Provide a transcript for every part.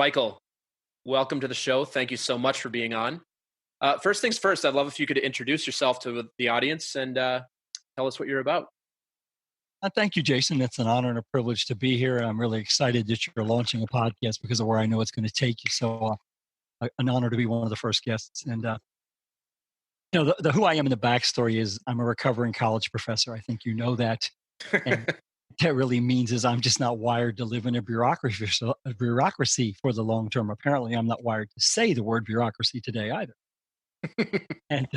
Michael, welcome to the show. Thank you so much for being on. First things first, I'd love if you could introduce yourself to the audience and tell us what you're about. Thank you, Jason. It's an honor and a privilege to be here. I'm really excited that you're launching a podcast because of where I know it's going to take you. So, an honor to be one of the first guests. And the who I am in the backstory is I'm a recovering college professor. I think you know that, and that really means is I'm just not wired to live in a bureaucracy for the long term. Apparently, I'm not wired to say the word bureaucracy today either. And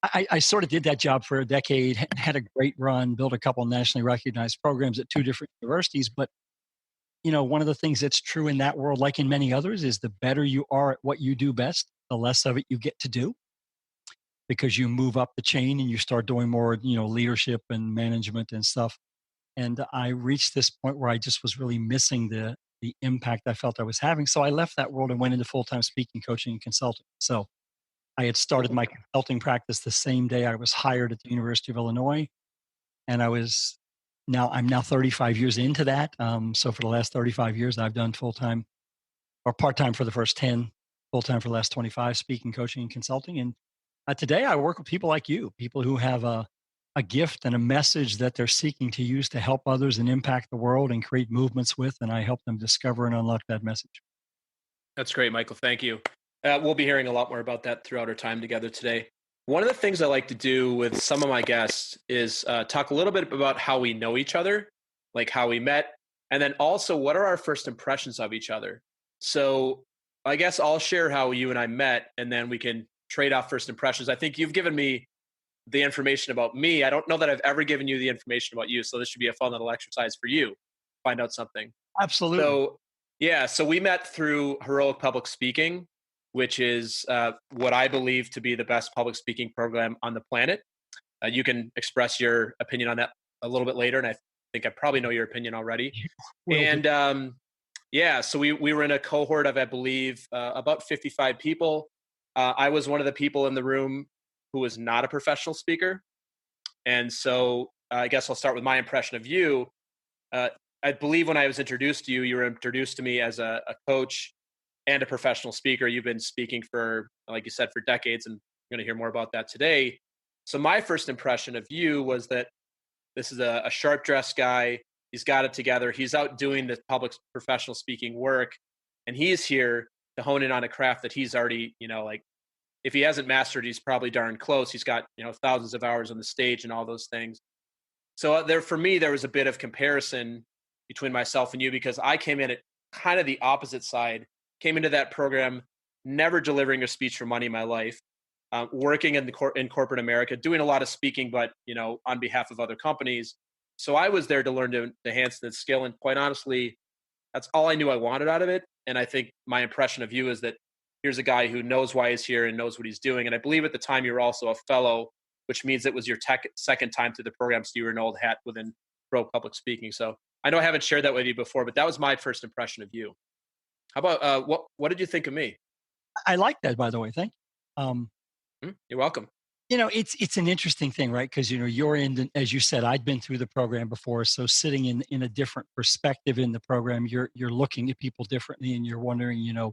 I sort of did that job for a decade, had a great run, built a couple nationally recognized programs at two different universities. But, one of the things that's true in that world, like in many others, is the better you are at what you do best, the less of it you get to do because you move up the chain and you start doing more, leadership and management and stuff. And I reached this point where I just was really missing the impact I felt I was having. So I left that world and went into full-time speaking, coaching, and consulting. So I had started my consulting practice the same day I was hired at the University of Illinois, and I'm now 35 years into that. So for the last 35 years, I've done full time or part time for the first 10, full time for the last 25, speaking, coaching, and consulting. And today, I work with people like you, people who have a gift and a message that they're seeking to use to help others and impact the world and create movements with, and I help them discover and unlock that message. That's great, Michael. Thank you. We'll be hearing a lot more about that throughout our time together today. One of the things I like to do with some of my guests is talk a little bit about how we know each other, like how we met, and then also what are our first impressions of each other. So I guess I'll share how you and I met, and then we can trade off first impressions. I think you've given me the information about me. I don't know that I've ever given you the information about you, so this should be a fun little exercise for you. Find out something. Absolutely. So we met through Heroic Public Speaking, which is what I believe to be the best public speaking program on the planet. You can express your opinion on that a little bit later, and I think I probably know your opinion already. So we were in a cohort of, I believe, about 55 people. I was one of the people in the room who was not a professional speaker. And so I guess I'll start with my impression of you. I believe when I was introduced to you, you were introduced to me as a coach and a professional speaker. You've been speaking for, like you said, for decades, and we're going to hear more about that today. So my first impression of you was that this is a sharp-dressed guy. He's got it together. He's out doing the public professional speaking work, and he's here to hone in on a craft that he's already, if he hasn't mastered, he's probably darn close. He's got, thousands of hours on the stage and all those things. So for me, there was a bit of comparison between myself and you because I came in at kind of the opposite side. Came into that program, never delivering a speech for money in my life, working in corporate America, doing a lot of speaking, but on behalf of other companies. So I was there to learn to enhance that skill, and quite honestly, that's all I knew I wanted out of it. And I think my impression of you is that here's a guy who knows why he's here and knows what he's doing. And I believe at the time you were also a fellow, which means it was your second time through the program, so you were an old hat within pro public speaking. So I know I haven't shared that with you before, but that was my first impression of you. How about what did you think of me? I like that, by the way. Thank you. You're welcome. It's an interesting thing, right? Because you're as you said, I'd been through the program before, so sitting in a different perspective in the program, you're looking at people differently, and you're wondering,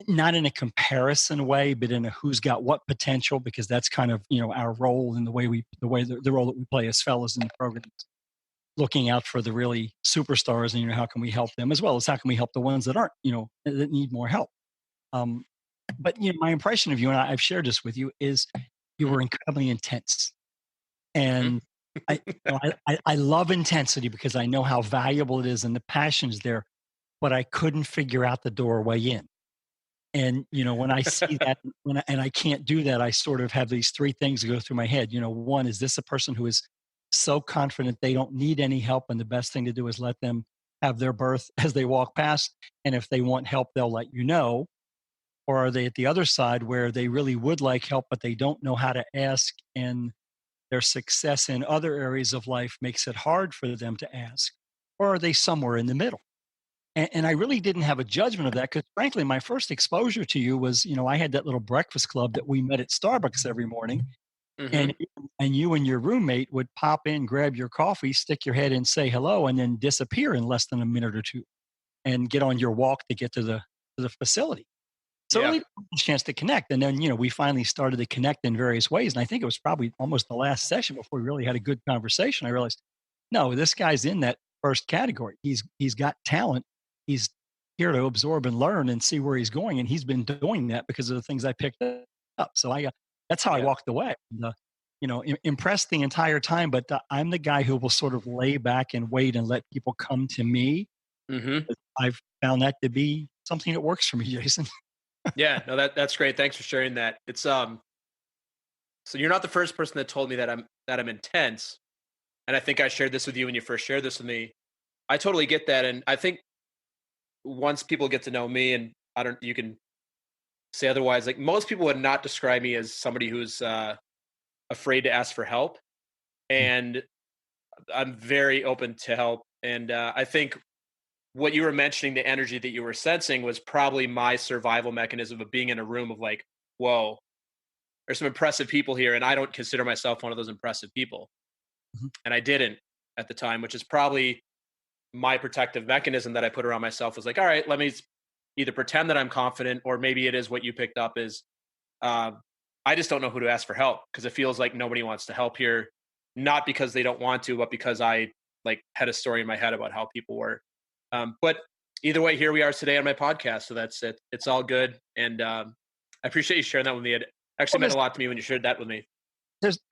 not in a comparison way, but in a who's got what potential, because that's kind of our role in the role that we play as fellows in the program. Looking out for the really superstars and, how can we help them, as well as how can we help the ones that aren't, that need more help. But, my impression of you, and I've shared this with you, is you were incredibly intense. And I love intensity because I know how valuable it is and the passion's there, but I couldn't figure out the doorway in. And, when I see that, and I can't do that, I sort of have these three things that go through my head. One, is this a person who is so confident they don't need any help, and the best thing to do is let them have their birth as they walk past, and if they want help, they'll let you know? Or are they at the other side where they really would like help, but they don't know how to ask, and their success in other areas of life makes it hard for them to ask? Or are they somewhere in the middle? And I really didn't have a judgment of that because, frankly, my first exposure to you was, I had that little breakfast club that we met at Starbucks every morning. Mm-hmm. And you and your roommate would pop in, grab your coffee, stick your head in, say hello, and then disappear in less than a minute or two and get on your walk to get to the the facility. So Yeah. really a chance to connect. And then, we finally started to connect in various ways. And I think it was probably almost the last session before we really had a good conversation. I realized, no, this guy's in that first category. He's got talent. He's here to absorb and learn and see where he's going. And he's been doing that because of the things I picked up. So that's how I Yeah. walked away. And, impressed the entire time, but I'm the guy who will sort of lay back and wait and let people come to me. Hmm. I've found that to be something that works for me, Jason. Yeah. No, that's great. Thanks for sharing that. It's so you're not the first person that told me that I'm intense. And I think I shared this with you when you first shared this with me. I totally get that. And I think once people get to know me, and you can say otherwise, like most people would not describe me as somebody who's afraid to ask for help. Mm, And I'm very open to help. And I think what you were mentioning, the energy that you were sensing was probably my survival mechanism of being in a room of like, whoa, there's some impressive people here. And I don't consider myself one of those impressive people. mhm. And I didn't at the time, which is probably my protective mechanism that I put around myself was like, all right, let me either pretend that I'm confident, or maybe it is what you picked up is uh, I just don't know who to ask for help because it feels like nobody wants to help here, not because they don't want to, but because I like had a story in my head about how people were. But either way, here we are today on my podcast, so that's it. It's all good, and I appreciate you sharing that with me. It actually Well, meant a lot to me when you shared that with me.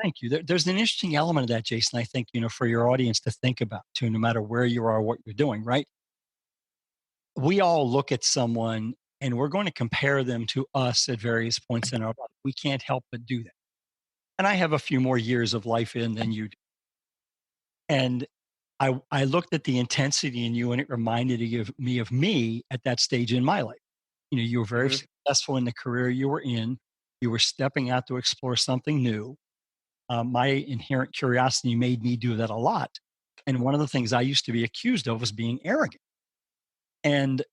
thank you. There's an interesting element of that, Jason. I think for your audience to think about too, no matter where you are, what you're doing. Right? We all look at someone and we're going to compare them to us at various points in our life. We can't help but do that. And I have a few more years of life in than you do. And I looked at the intensity in you, and it reminded me of me at that stage in my life. You were very Hmm. successful in the career you were in. You were stepping out to explore something new. My inherent curiosity made me do that a lot. And one of the things I used to be accused of was being arrogant. And,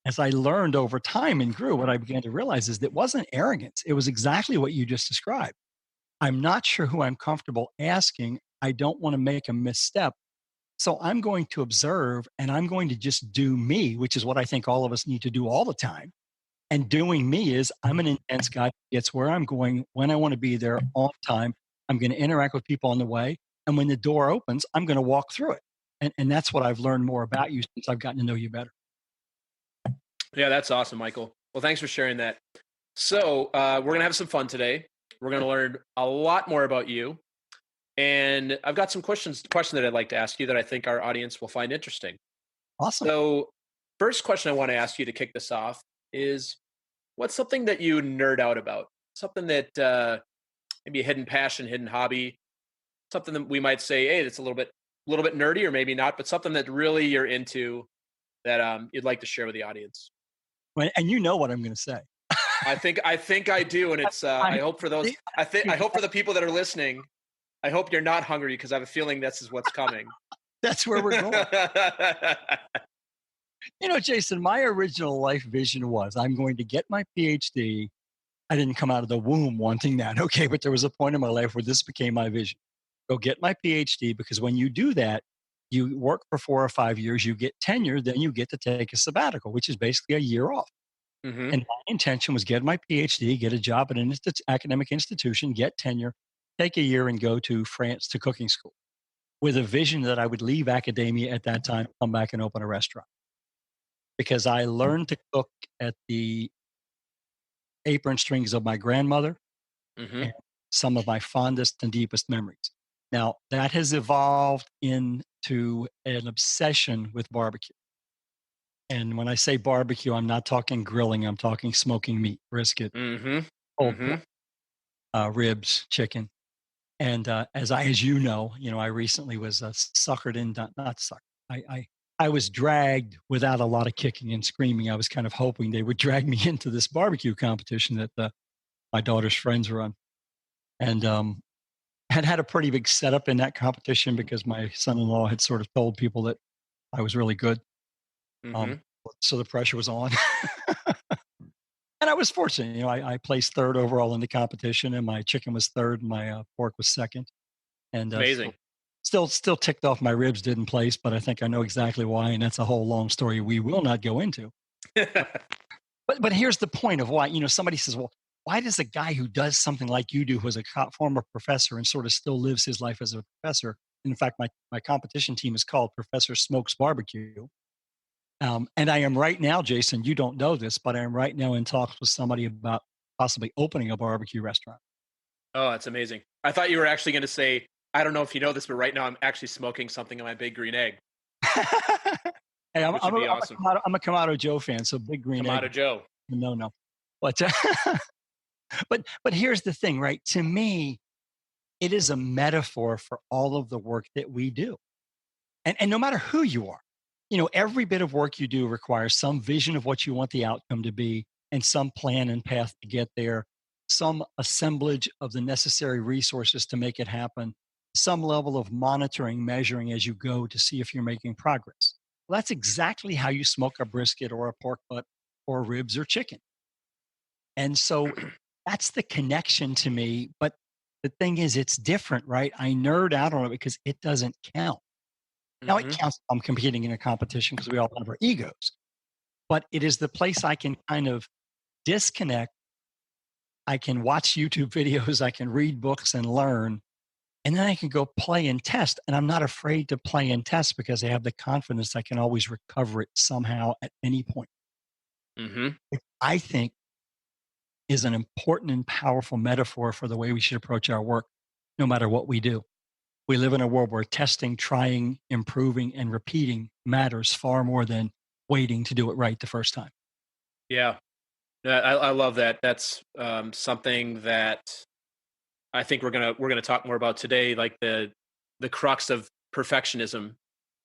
as I learned over time and grew, what I began to realize is that it wasn't arrogance. It was exactly what you just described. I'm not sure who I'm comfortable asking. I don't want to make a misstep. So I'm going to observe and I'm going to just do me, which is what I think all of us need to do all the time. And doing me is I'm an intense guy who gets where I'm going when I want to be there on time. I'm going to interact with people on the way. And when the door opens, I'm going to walk through it. And that's what I've learned more about you since I've gotten to know you better. Yeah, that's awesome, Michael. Well, thanks for sharing that. So we're gonna have some fun today. We're gonna learn a lot more about you, and I've got some questions that I'd like to ask you that I think our audience will find interesting. Awesome. So, first question I want to ask you to kick this off is, what's something that you nerd out about? Something that maybe a hidden passion, hidden hobby, something that we might say, hey, it's a little bit nerdy, or maybe not, but something that really you're into that you'd like to share with the audience. And you know what I'm going to say. I think I do, and it's I, I hope for those I hope for the people that are listening, I hope you're not hungry because I have a feeling this is what's coming. that's where we're going. Jason, my original life vision was I'm going to get my PhD. I didn't come out of the womb wanting that. Okay. But there was a point in my life where this became my vision. Go get my PhD, because when you do that, you work for 4 or 5 years, you get tenure, then you get to take a sabbatical, which is basically a year off. Hmm. And my intention was get my PhD, get a job at an academic institution, get tenure, take a year and go to France to cooking school, with a vision that I would leave academia at that time, come back and open a restaurant. Because I learned to cook at the apron strings of my grandmother Hmm. and some of my fondest and deepest memories. Now, that has evolved into an obsession with barbecue. And when I say barbecue, I'm not talking grilling, I'm talking smoking meat, brisket, Hmm. pulled Hmm. pork, ribs, chicken. And as I recently was suckered in, not suckered. I was dragged without a lot of kicking and screaming. I was kind of hoping they would drag me into this barbecue competition that my daughter's friends run, and had a pretty big setup in that competition because my son-in-law had sort of told people that I was really good. Um, Hmm. so the pressure was on, and I was fortunate. I placed third overall in the competition, and my chicken was third, and my pork was second, and Amazing. still ticked off my ribs didn't place, but I think I know exactly why, and that's a whole long story we will not go into. But here's the point of why, somebody says, well, why does a guy who does something like you do, who's a former professor and sort of still lives his life as a professor? In fact, my competition team is called Professor Smokes Barbecue. And I am right now, Jason, you don't know this, but I am right now in talks with somebody about possibly opening a barbecue restaurant. Oh, that's amazing. I thought you were actually going to say, I don't know if you know this, but right now I'm actually smoking something on my Big Green Egg, Hey, which would be awesome. I'm a Kamado Joe fan, so Big Green Egg, Kamado Joe. no. But but here's the thing, right? To me, it is a metaphor for all of the work that we do. And no matter who you are, every bit of work you do requires some vision of what you want the outcome to be and some plan and path to get there, some assemblage of the necessary resources to make it happen, some level of monitoring, measuring as you go to see if you're making progress. Well, that's exactly how you smoke a brisket or a pork butt or ribs or chicken. And so that's the connection to me. But the thing is, it's different, right? I nerd out on it because it doesn't count. Now, it Hmm. counts if I'm competing in a competition because we all have our egos, but it is the place I can kind of disconnect. I can watch YouTube videos, I can read books and learn, and then I can go play and test. And I'm not afraid to play and test because I have the confidence I can always recover it somehow at any point. Hmm. Which I think is an important and powerful metaphor for the way we should approach our work, no matter what we do. We live in a world where testing, trying, improving, and repeating matters far more than waiting to do it right the first time. Yeah. Yeah, I love that. That's something that I think we're gonna talk more about today, like the crux of perfectionism,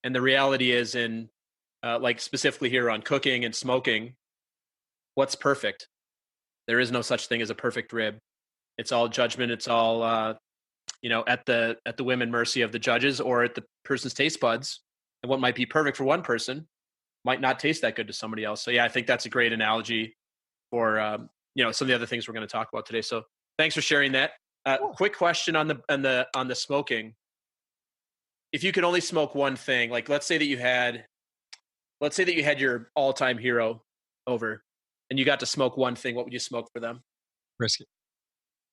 and the reality is in like specifically here on cooking and smoking, what's perfect? There is no such thing as a perfect rib. It's all judgment. It's all at the whim and mercy of the judges or at the person's taste buds. And what might be perfect for one person might not taste that good to somebody else. So yeah, I think that's a great analogy for some of the other things we're going to talk about today. So thanks for sharing that. Sure. Quick question on the smoking. If you could only smoke one thing, like let's say that you had your all time hero over, and you got to smoke one thing, what would you smoke for them? Brisket.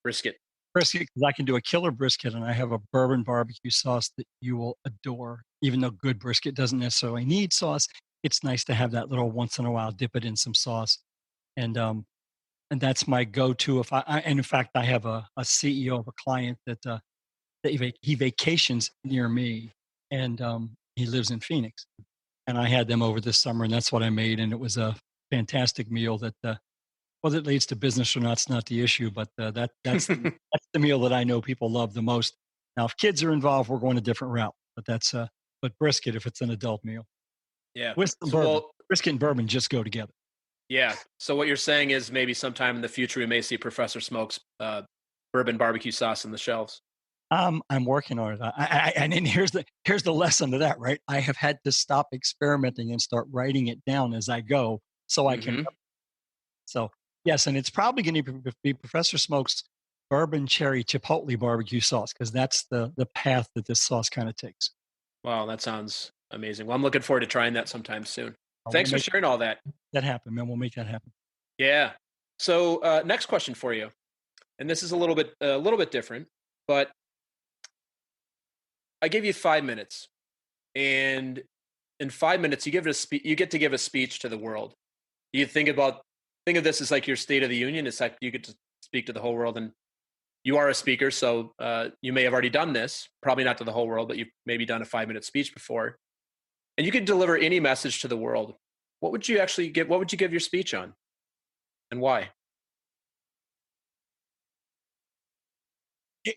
Brisket. Brisket, because I can do a killer brisket and I have a bourbon barbecue sauce that you will adore. Even though good brisket doesn't necessarily need sauce, it's nice to have that little once in a while, dip it in some sauce. And that's my go-to. And in fact, I have a CEO of a client that he vacations near me, and he lives in Phoenix. And I had them over this summer, and that's what I made, and it was a fantastic meal. That whether it leads to business or not, it's not the issue, but that's the meal that I know people love the most. Now, if kids are involved, we're going a different route. But brisket, if it's an adult meal, Yeah. with some So bourbon, well, brisket and bourbon just go together. yeah. So what you're saying is maybe sometime in the future we may see Professor Smoke's bourbon barbecue sauce in the shelves. I'm working on it. And then here's the lesson to that, right? I have had to stop experimenting and start writing it down as I go, so I can. Hmm. So yes, and it's probably going to be Professor Smoke's bourbon cherry chipotle barbecue sauce because that's the path that this sauce kind of takes. Wow, that sounds amazing. Well, I'm looking forward to trying that sometime soon. We'll Thanks for make sharing all that. that happen, man. We'll make that happen. Yeah. So next question for you, and this is a little bit different, but I give you 5 minutes, and in 5 minutes you get to give a speech to the world. You think of this as like your State of the Union. It's like you get to speak to the whole world, and you are a speaker, so you may have already done this. Probably not to the whole world, but you've maybe done a 5 minute speech before, and you could deliver any message to the world. What would you actually give? What would you give your speech on, and why?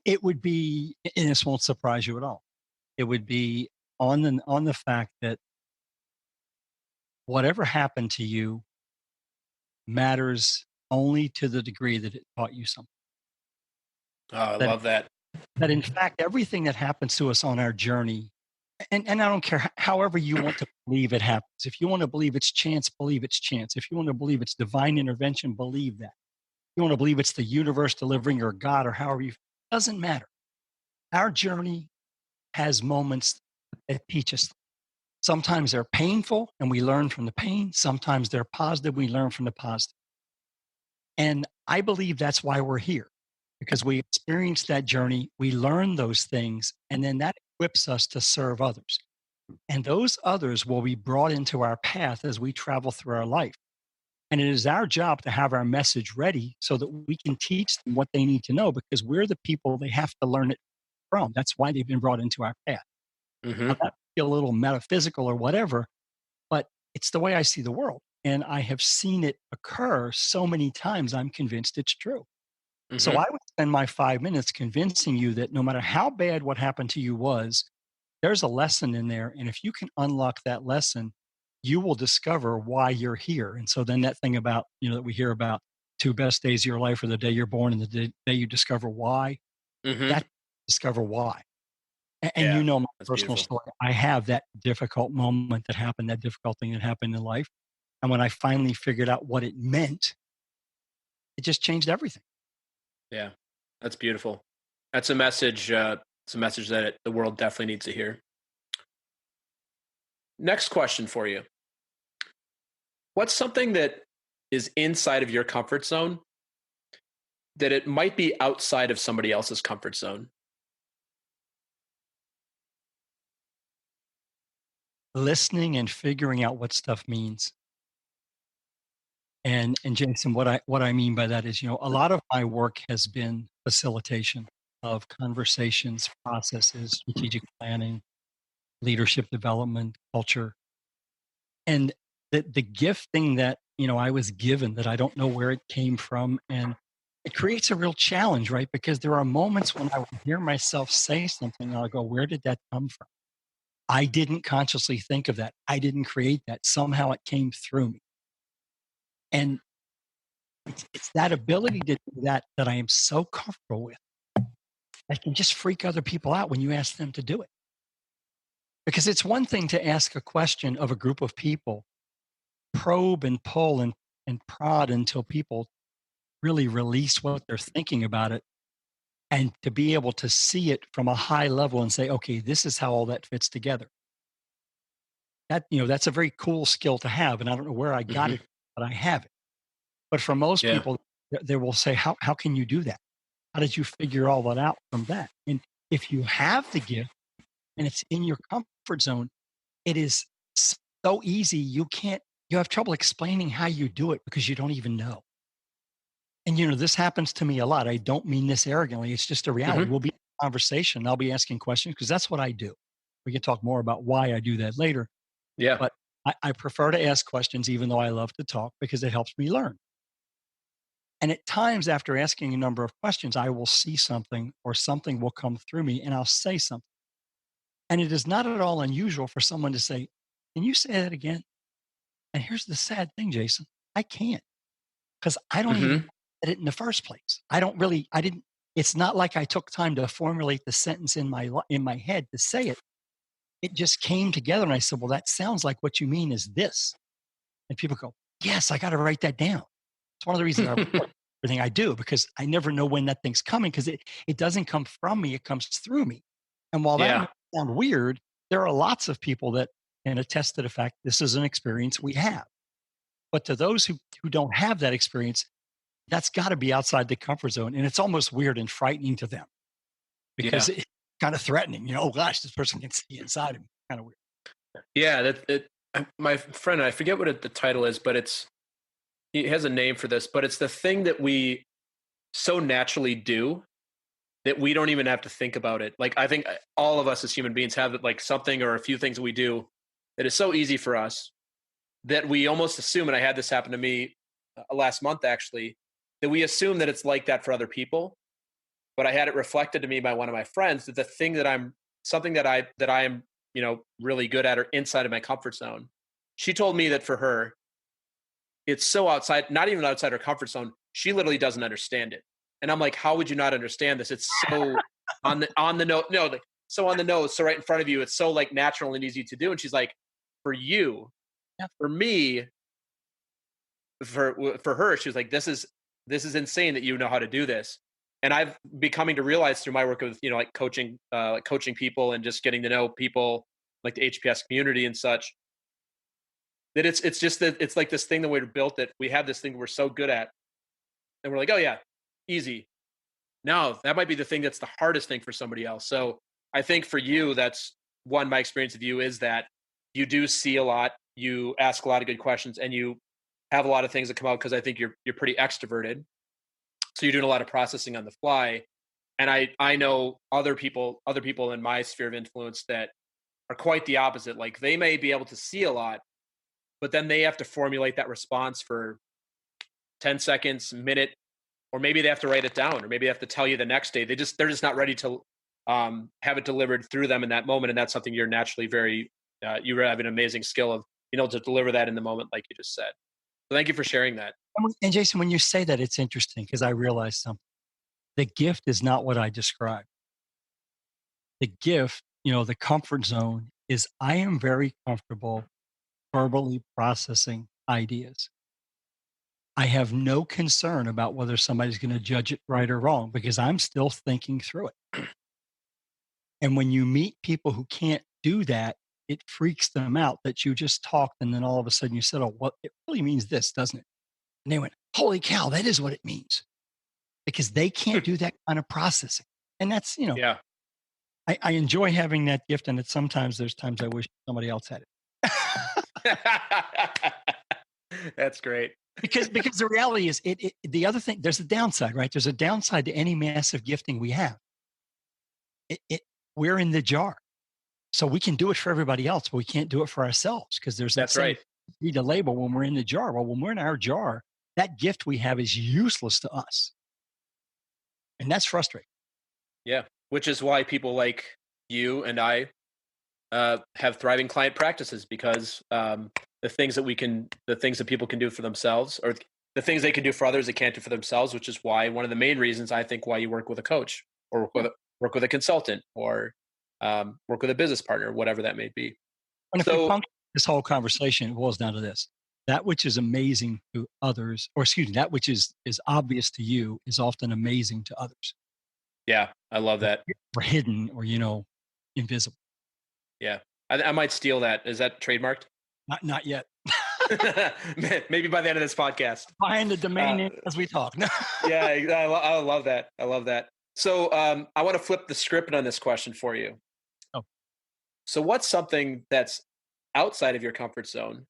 It would be, and this won't surprise you at all. It would be on the fact that whatever happened to you matters only to the degree that it taught you something. Oh, I That love that. that in fact everything that happens to us on our journey, and I don't care however you want to believe it happens. If you want to believe it's chance, believe it's chance. If you want to believe it's divine intervention, believe that. If you want to believe it's the universe delivering or God or however you doesn't matter. Our journey has moments that teach us. Sometimes they're painful and we learn from the pain. Sometimes they're positive, we learn from the positive. And I believe that's why we're here, because we experience that journey, we learn those things, and then that equips us to serve others. And those others will be brought into our path as we travel through our life. And it is our job to have our message ready so that we can teach them what they need to know because we're the people they have to learn it from. That's why they've been brought into our path. Now, Hmm. that might be a little metaphysical or whatever, but it's the way I see the world. And I have seen it occur so many times, I'm convinced it's true. So Hmm. I would spend my 5 minutes convincing you that no matter how bad what happened to you was, there's a lesson in there. And if you can unlock that lesson, you will discover why you're here. And so then that thing about, that we hear about 2 best days of your life are the day you're born and the day you discover why, Hmm. that discover why. And Yeah, my that's personal beautiful. story. I have that difficult moment that happened, that difficult thing that happened in life. And when I finally figured out what it meant, it just changed everything. Yeah, that's beautiful. That's a message. It's a message that the world definitely needs to hear. Next question for you. What's something that is inside of your comfort zone that it might be outside of somebody else's comfort zone? Listening and figuring out what stuff means. And Jason, what I mean by that is, a lot of my work has been facilitation of conversations, processes, strategic planning, leadership development, culture. And the gifting that, I was given that I don't know where it came from. And it creates a real challenge, right? Because there are moments when I will hear myself say something and I'll go, where did that come from? I didn't consciously think of that. I didn't create that. Somehow it came through me. And it's that ability to do that I am so comfortable with. I can just freak other people out when you ask them to do it. Because it's one thing to ask a question of a group of people, probe and pull and prod until people really release what they're thinking about it, and to be able to see it from a high level and say, okay, this is how all that fits together. That's a very cool skill to have. And I don't know where I got Hmm. it, but I have it. But for most Yeah. people, they will say, how can you do that? How did you figure all that out from that? And if you have the gift and it's in your comfort zone, it is so easy. You have trouble explaining how you do it because you don't even know. And, this happens to me a lot. I don't mean this arrogantly. It's just a reality. Hmm. We'll be in a conversation. I'll be asking questions because that's what I do. We can talk more about why I do that later. Yeah. But I prefer to ask questions, even though I love to talk, because it helps me learn. And at times, after asking a number of questions, I will see something or something will come through me and I'll say something. And it is not at all unusual for someone to say, can you say that again? And here's the sad thing, Jason, I can't because I don't even Hmm. get it in the first place. I didn't, it's not like I took time to formulate the sentence in my head to say it. It just came together and I said, well, that sounds like what you mean is this. And people go, yes, I got to write that down. It's one of the reasons I record everything I do because I never know when that thing's coming because it doesn't come from me, it comes through me. And while that Yeah. might sound weird, there are lots of people that can attest to the fact this is an experience we have. But to those who don't have that experience, that's got to be outside the comfort zone. And it's almost weird and frightening to them because Yeah. it's kind of threatening. Oh gosh, this person can see inside of me. Kind of weird. Yeah. My friend, I forget what the title is, but he has a name for this, but it's the thing that we so naturally do that we don't even have to think about it. Like I think all of us as human beings have like something or a few things that we do that is so easy for us that we almost assume, and I had this happen to me last month actually, that we assume that it's like that for other people. But I had it reflected to me by one of my friends that the thing that something that I am, really good at or inside of my comfort zone. She told me that for her, it's so outside, not even outside her comfort zone. She literally doesn't understand it. And I'm like, how would you not understand this? It's so on the note, no, like, so on the nose, so right in front of you. It's so like natural and easy to do. And she's like, for you, Yeah. for me, for her, she was like, this is insane that you know how to do this. And I've becoming to realize through my work with like coaching people and just getting to know people like the HPS community and such that it's just that it's like this thing that we're built that we have this thing we're so good at And we're like, oh yeah, easy. No, that might be the thing that's the hardest thing for somebody else. So I think for you, that's one, my experience with you is that you do see a lot, you ask a lot of good questions, and you have a lot of things that come out because I think you're pretty extroverted. So you're doing a lot of processing on the fly. And I know other people in my sphere of influence that are quite the opposite. Like they may be able to see a lot, but then they have to formulate that response for 10 seconds, minute, or maybe they have to write it down, or maybe they have to tell you the next day. They're just not ready to have it delivered through them in that moment, and that's something you're naturally very you have an amazing skill of being able to deliver that in the moment, like you just said. So thank you for sharing that. And Jason, when you say that, it's interesting because I realized something. The gift is not what I described. The gift, the comfort zone is I am very comfortable verbally processing ideas. I have no concern about whether somebody's going to judge it right or wrong because I'm still thinking through it. And when you meet people who can't do that, it freaks them out that you just talked and then all of a sudden you said, oh, well, it really means this, doesn't it? And they went, holy cow, that is what it means because they can't do that kind of processing. And that's, Yeah. I enjoy having that gift. And sometimes there's times I wish somebody else had it. That's great. because the reality is the other thing, there's a downside, right? There's a downside to any massive gifting we have. We're in the jar. So we can do it for everybody else, but we can't do it for ourselves because there's that That's right. need to label when we're in the jar. Well, when we're in our jar, that gift we have is useless to us. And that's frustrating. Yeah. Which is why people like you and I have thriving client practices because the things that people can do for themselves, or the things they can do for others, they can't do for themselves. Which is why one of the main reasons I think why you work with a coach or work with a consultant or work with a business partner, whatever that may be. And if we So puncture this whole conversation, it boils down to this. That which is amazing to others, or excuse me, that which is obvious to you is often amazing to others. yeah, I love that. Or hidden or, invisible. Yeah, I might steal that. Is that trademarked? Not yet. Maybe by the end of this podcast. Buying the domain name as we talk. Yeah, I love that. I love that. So I want to flip the script on this question for you. Oh. So what's something that's outside of your comfort zone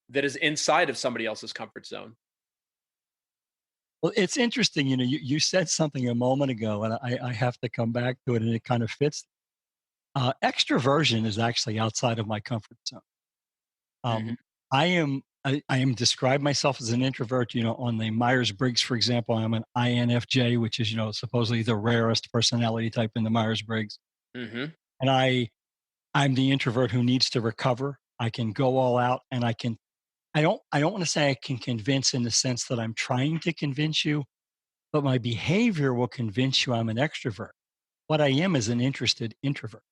that is inside of somebody else's comfort zone? Well, it's interesting. You said something a moment ago, and I have to come back to it, and it kind of fits. Extroversion is actually outside of my comfort zone. Mhm. I am describe myself as an introvert. On the Myers-Briggs, for example, I'm an INFJ, which is supposedly the rarest personality type in the Myers-Briggs. Mhm. And I'm the introvert who needs to recover. I can go all out, and I don't want to say I can convince in the sense that I'm trying to convince you, but my behavior will convince you I'm an extrovert. What I am is an interested introvert.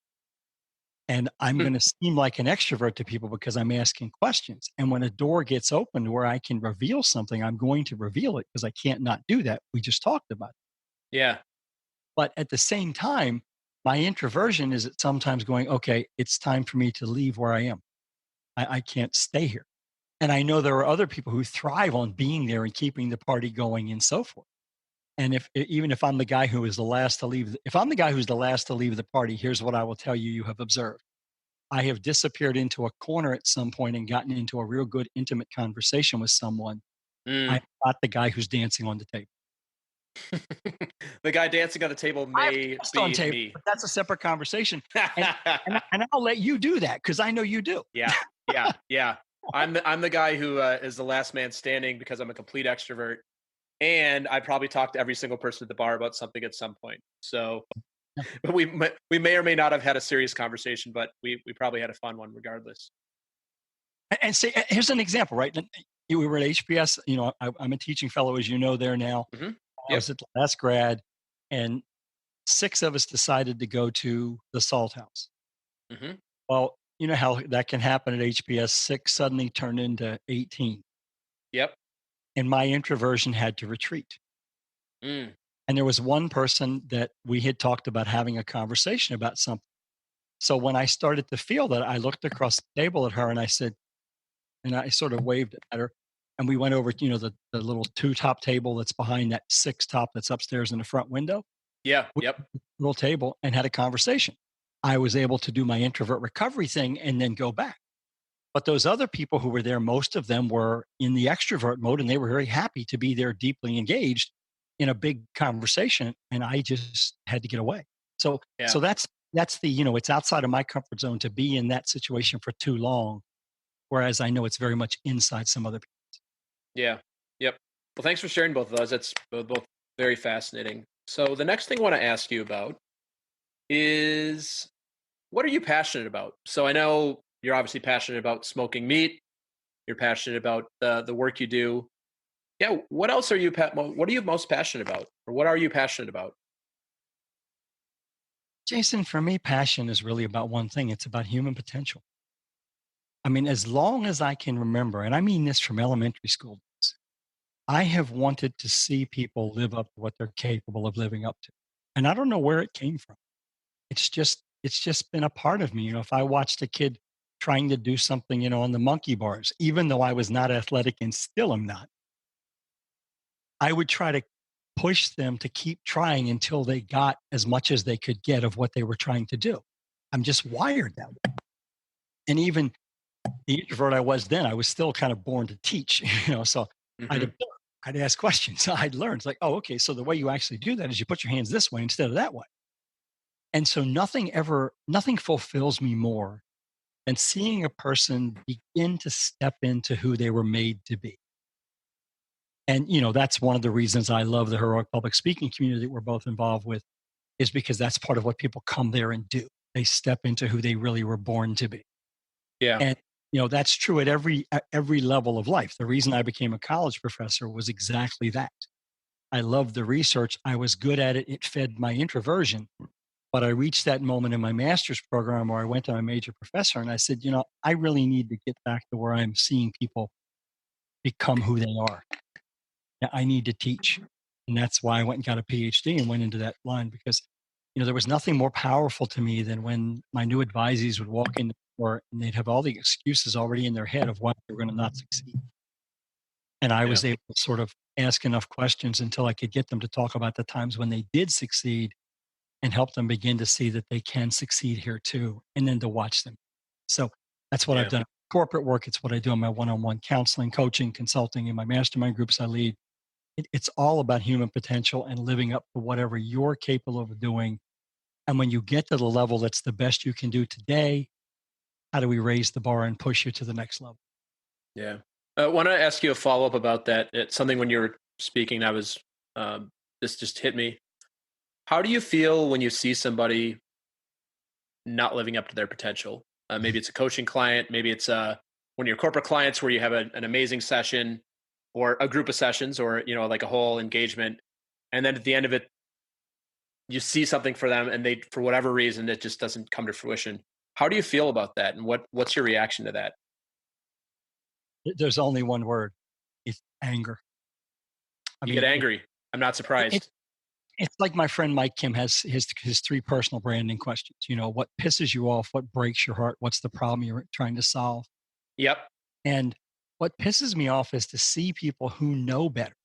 And I'm going to seem like an extrovert to people because I'm asking questions. And when a door gets opened where I can reveal something, I'm going to reveal it because I can't not do that. We just talked about it. Yeah. But at the same time, my introversion is at sometimes going, okay, it's time for me to leave where I am. I can't stay here. And I know there are other people who thrive on being there and keeping the party going and so forth. And even if I'm the guy who is the last to leave, if I'm the guy who's the last to leave the party, here's what I will tell you: you have observed. I have disappeared into a corner at some point and gotten into a real good intimate conversation with someone. I'm Mm. not the guy who's dancing on the table. The guy dancing on the table I've may danced on be table, me. but that's a separate conversation. And I'll let you do that because I know you do. Yeah, yeah, yeah. I'm the guy who is the last man standing because I'm a complete extrovert, and I probably talk to every single person at the bar about something at some point. So, but we may or may not have had a serious conversation, but we probably had a fun one regardless. And say, here's an example, right? We were at HBS. I'm a teaching fellow, as you know, there now. Hmm. I Yep. was at the last grad, and 6 of us decided to go to the Salt House. Hmm. Well, you know how that can happen at HBS. 6 suddenly turned into 18, Yep. and my introversion had to retreat. Mm. And there was one person that we had talked about having a conversation about something. So when I started to feel that, I looked across the table at her and I said, and I sort of waved at her, and we went over, the little two top table that's behind that six top that's upstairs in the front window. Yeah. We Yep. little table and had a conversation. I was able to do my introvert recovery thing and then go back. But those other people who were there, most of them were in the extrovert mode and they were very happy to be there deeply engaged in a big conversation. And I just had to get away. So Yeah. so that's the, it's outside of my comfort zone to be in that situation for too long. Whereas I know it's very much inside some other people. Yeah. Yep. Well, thanks for sharing both of those. That's both very fascinating. So the next thing I want to ask you about is, what are you passionate about? So I know you're obviously passionate about smoking meat. You're passionate about the work you do. Yeah. What else are you what are you most passionate about, or what are you passionate about? Jason, for me, passion is really about one thing. It's about human potential. I mean, as long as I can remember, and I mean this from elementary school days, I have wanted to see people live up to what they're capable of living up to. And I don't know where it came from. It's just been a part of me. If I watched a kid trying to do something, on the monkey bars, even though I was not athletic and still am not, I would try to push them to keep trying until they got as much as they could get of what they were trying to do. I'm just wired that way. And even the introvert I was then, I was still kind of born to teach, so I'd Hmm. observe, I'd ask questions. I'd learn. It's like, oh, okay. So the way you actually do that is you put your hands this way instead of that way. And so nothing fulfills me more than seeing a person begin to step into who they were made to be. And, that's one of the reasons I love the heroic public speaking community that we're both involved with, is because that's part of what people come there and do. They step into who they really were born to be. Yeah. And, that's true at every level of life. The reason I became a college professor was exactly that. I loved the research. I was good at it. It fed my introversion. But I reached that moment in my master's program where I went to my major professor and I said, I really need to get back to where I'm seeing people become who they are. I need to teach. And that's why I went and got a PhD and went into that line because, there was nothing more powerful to me than when my new advisees would walk in the door and they'd have all the excuses already in their head of why they were going to not succeed. And I Yeah. was able to sort of ask enough questions until I could get them to talk about the times when they did succeed and help them begin to see that they can succeed here too, and then to watch them. So that's what I've Yeah. done. Corporate work, it's what I do in my one-on-one counseling, coaching, consulting, in my mastermind groups I lead. It's all about human potential and living up to whatever you're capable of doing. And when you get to the level that's the best you can do today, how do we raise the bar and push you to the next level? Yeah. I want to ask you a follow up about that. It's something when you were speaking, this just hit me. How do you feel when you see somebody not living up to their potential? Maybe it's a coaching client, maybe it's one of your corporate clients where you have an amazing session or a group of sessions or, like a whole engagement. And then at the end of it, you see something for them and they, for whatever reason, it just doesn't come to fruition. How do you feel about that? And what's your reaction to that? There's only one word. It's anger. I You get mean, angry. I'm not it, surprised. it's like my friend Mike Kim has his three personal branding questions. What pisses you off? What breaks your heart? What's the problem you're trying to solve? Yep. And what pisses me off is to see people who know better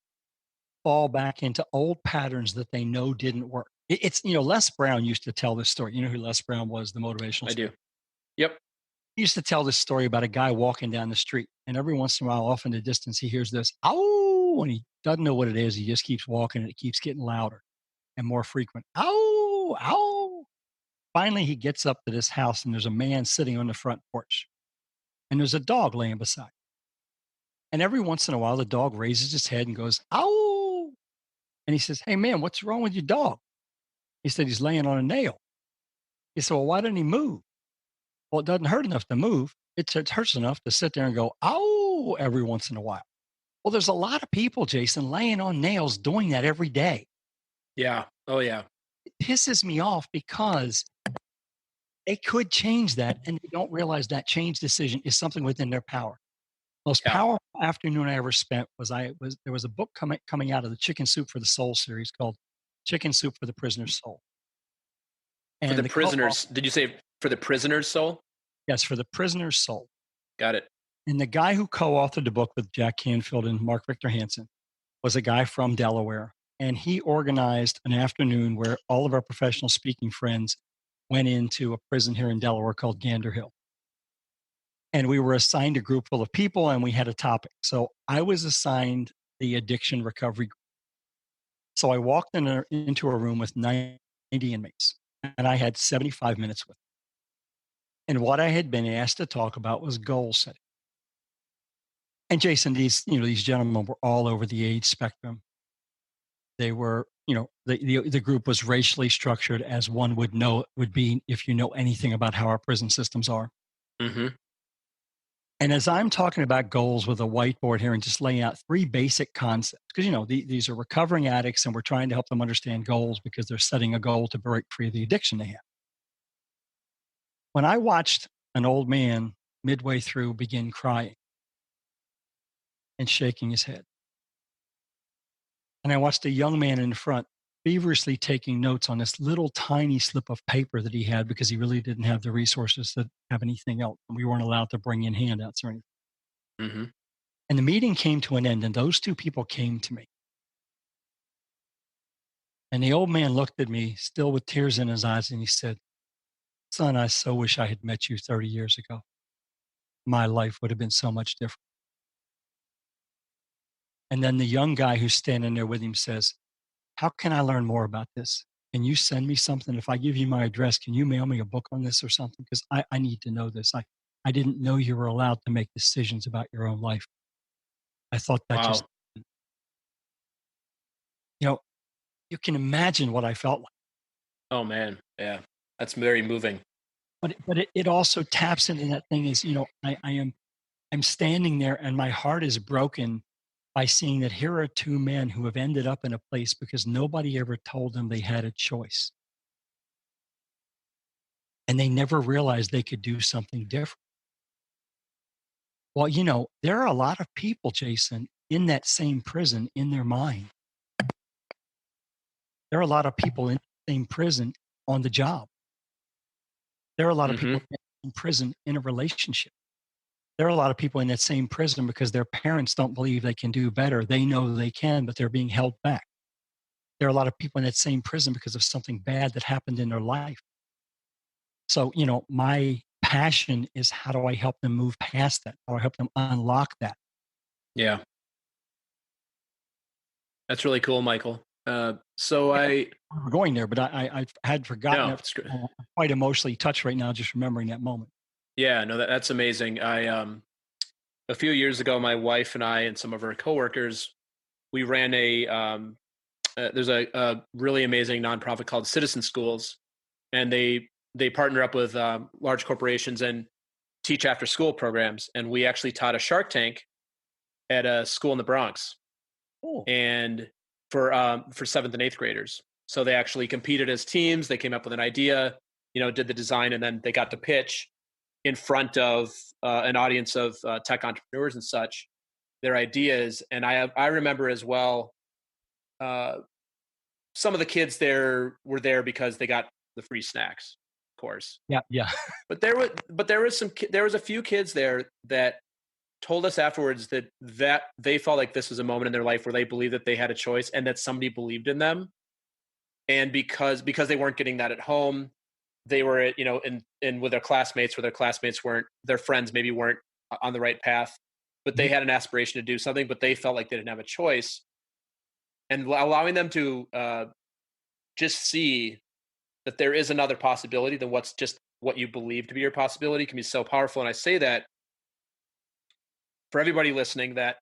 fall back into old patterns that they know didn't work. It's, Les Brown used to tell this story. You know who Les Brown was, the motivational I do. speaker? Yep. He used to tell this story about a guy walking down the street. And every once in a while, off in the distance, he hears this, ow, and he doesn't know what it is. He just keeps walking and it keeps getting louder and more frequent. Ow, ow. Finally, he gets up to this house and there's a man sitting on the front porch and there's a dog laying beside. And every once in a while, the dog raises its head and goes, ow. And he says, hey, man, what's wrong with your dog? He said, he's laying on a nail. He said, well, why didn't he move? Well, it doesn't hurt enough to move. It hurts enough to sit there and go, ow, every once in a while. Well, there's a lot of people, Jason, laying on nails doing that every day. Yeah. Oh yeah. It pisses me off because they could change that and they don't realize that change decision is something within their power. Most Yeah. powerful afternoon I ever spent there was a book coming out of the Chicken Soup for the Soul series called Chicken Soup for the Prisoner's Soul. For the And the co prisoners, did you say for the prisoner's soul? yes, for the prisoner's soul. Got it. And the guy who co-authored the book with Jack Canfield and Mark Victor Hansen was a guy from Delaware. And he organized an afternoon where all of our professional speaking friends went into a prison here in Delaware called Gander Hill. And we were assigned a group full of people and we had a topic. So I was assigned the addiction recovery group. So I walked into a room with 90 inmates and I had 75 minutes with them. And what I had been asked to talk about was goal setting. And Jason, these gentlemen were all over the age spectrum. They were, the group was racially structured as one would be if you know anything about how our prison systems are. Mm-hmm. And as I'm talking about goals with a whiteboard here and just laying out three basic concepts, because these are recovering addicts and we're trying to help them understand goals because they're setting a goal to break free of the addiction they have. When I watched an old man midway through begin crying and shaking his head, and I watched a young man in front feverishly taking notes on this little tiny slip of paper that he had because he really didn't have the resources to have anything else. And we weren't allowed to bring in handouts or anything. Mm-hmm. And the meeting came to an end, and those two people came to me. And the old man looked at me, still with tears in his eyes, and he said, "Son, I so wish I had met you 30 years ago. My life would have been so much different." And then the young guy who's standing there with him says, "How can I learn more about this? Can you send me something? If I give you my address, can you mail me a book on this or something? Because I need to know this. I didn't know you were allowed to make decisions about your own life. I thought that just, Wow. you know, you can imagine what I felt like. Oh man. Yeah. That's very moving. But it also taps into that thing is, I'm standing there and my heart is broken by seeing that here are two men who have ended up in a place because nobody ever told them they had a choice. And they never realized they could do something different. Well, there are a lot of people, Jason, in that same prison in their mind. There are a lot of people in the same prison on the job. There are a lot of Mm-hmm. people in prison in a relationship. There are a lot of people in that same prison because their parents don't believe they can do better. They know they can, but they're being held back. There are a lot of people in that same prison because of something bad that happened in their life. So, my passion is how do I help them move past that? How do I help them unlock that? Yeah. That's really cool, Michael. So Yeah, I we're going there, but I had forgotten no, it. it's great. I'm quite emotionally touched right now just remembering that moment. Yeah, no, that's amazing. I a few years ago, my wife and I and some of our coworkers, we ran there's a really amazing nonprofit called Citizen Schools, and they partner up with large corporations and teach after school programs. And we actually taught a Shark Tank at a school in the Bronx, Oh, and for seventh and eighth graders. So they actually competed as teams. They came up with an idea, did the design, and then they got to pitch in front of an audience of tech entrepreneurs and such their ideas. And I remember as well, uh, some of the kids there were there because they got the free snacks, of course. yeah, yeah. There was a few kids there that told us afterwards that they felt like this was a moment in their life where they believed that they had a choice and that somebody believed in them. And because they weren't getting that at home, they were, in with their classmates, where their classmates weren't, their friends maybe weren't on the right path, but they Mhm. had an aspiration to do something, but they felt like they didn't have a choice. And allowing them to just see that there is another possibility than what's just what you believe to be your possibility can be so powerful. And I say that for everybody listening, that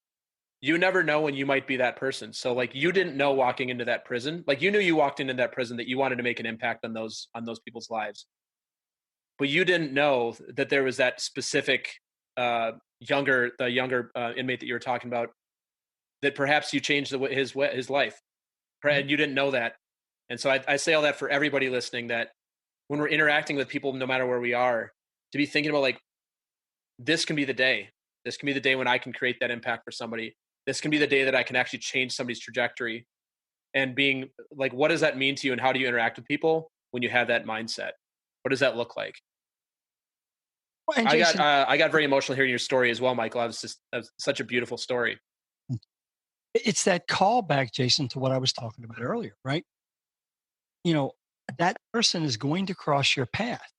you never know when you might be that person. So like you didn't know walking into that prison, like you knew you walked into that prison that you wanted to make an impact on those people's lives. But you didn't know that there was that specific the younger inmate that you were talking about, that perhaps you changed his life, Mhm. and you didn't know that. And so I say all that for everybody listening, that when we're interacting with people, no matter where we are, to be thinking about like, this can be the day. This can be the day when I can create that impact for somebody. This can be the day that I can actually change somebody's trajectory. And being like, what does that mean to you, and how do you interact with people when you have that mindset? What does that look like? Well, and Jason, I got very emotional hearing your story as well, Michael. That was such a beautiful story. it's that callback, Jason, to what I was talking about earlier, right? You know, that person is going to cross your path.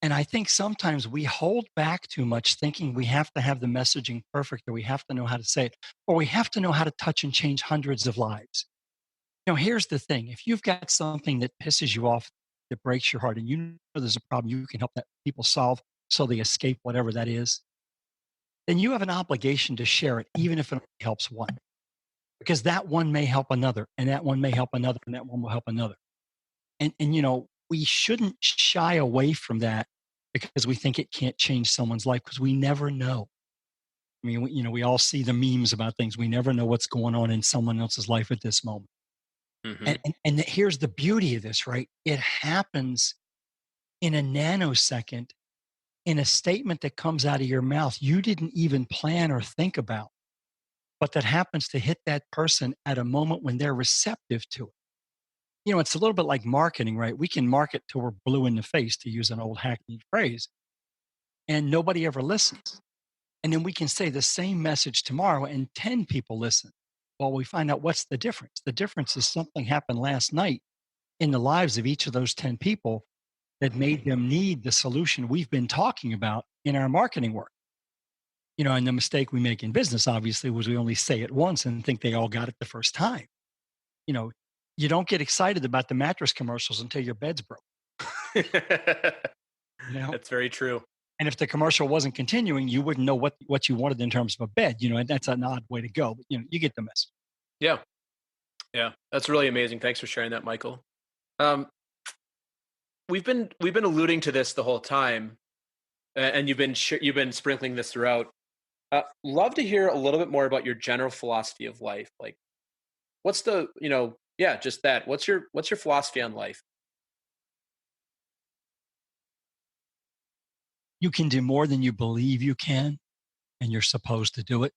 And I think sometimes we hold back too much thinking we have to have the messaging perfect or we have to know how to say it or we have to know how to touch and change hundreds of lives. Here's the thing. If you've got something that pisses you off, that breaks your heart, and you know there's a problem you can help that people solve so they escape whatever that is, then you have an obligation to share it, even if it only helps one. Because that one may help another, and that one may help another, and that one will help another. And we shouldn't shy away from that because we think it can't change someone's life because we never know. I mean, we all see the memes about things. We never know what's going on in someone else's life at this moment. Hmm. And here's the beauty of this, right? It happens in a nanosecond in a statement that comes out of your mouth you didn't even plan or think about, but that happens to hit that person at a moment when they're receptive to it. It's a little bit like marketing, right? We can market till we're blue in the face, to use an old hackneyed phrase, and nobody ever listens. And then we can say the same message tomorrow and 10 people listen. Well, we find out what's the difference. The difference is something happened last night in the lives of each of those 10 people that made them need the solution we've been talking about in our marketing work. And the mistake we make in business, obviously, was we only say it once and think they all got it the first time. You know, you don't get excited about the mattress commercials until your bed's broke, you know? That's very true. And if the commercial wasn't continuing, you wouldn't know what you wanted in terms of a bed, and that's an odd way to go, but you get the message. Yeah. Yeah. That's really amazing. Thanks for sharing that, Michael. Um, we've been alluding to this the whole time, and you've been sprinkling this throughout. Love to hear a little bit more about your general philosophy of life. Like, what's the yeah, just that. What's your philosophy on life? You can do more than you believe you can, and you're supposed to do it,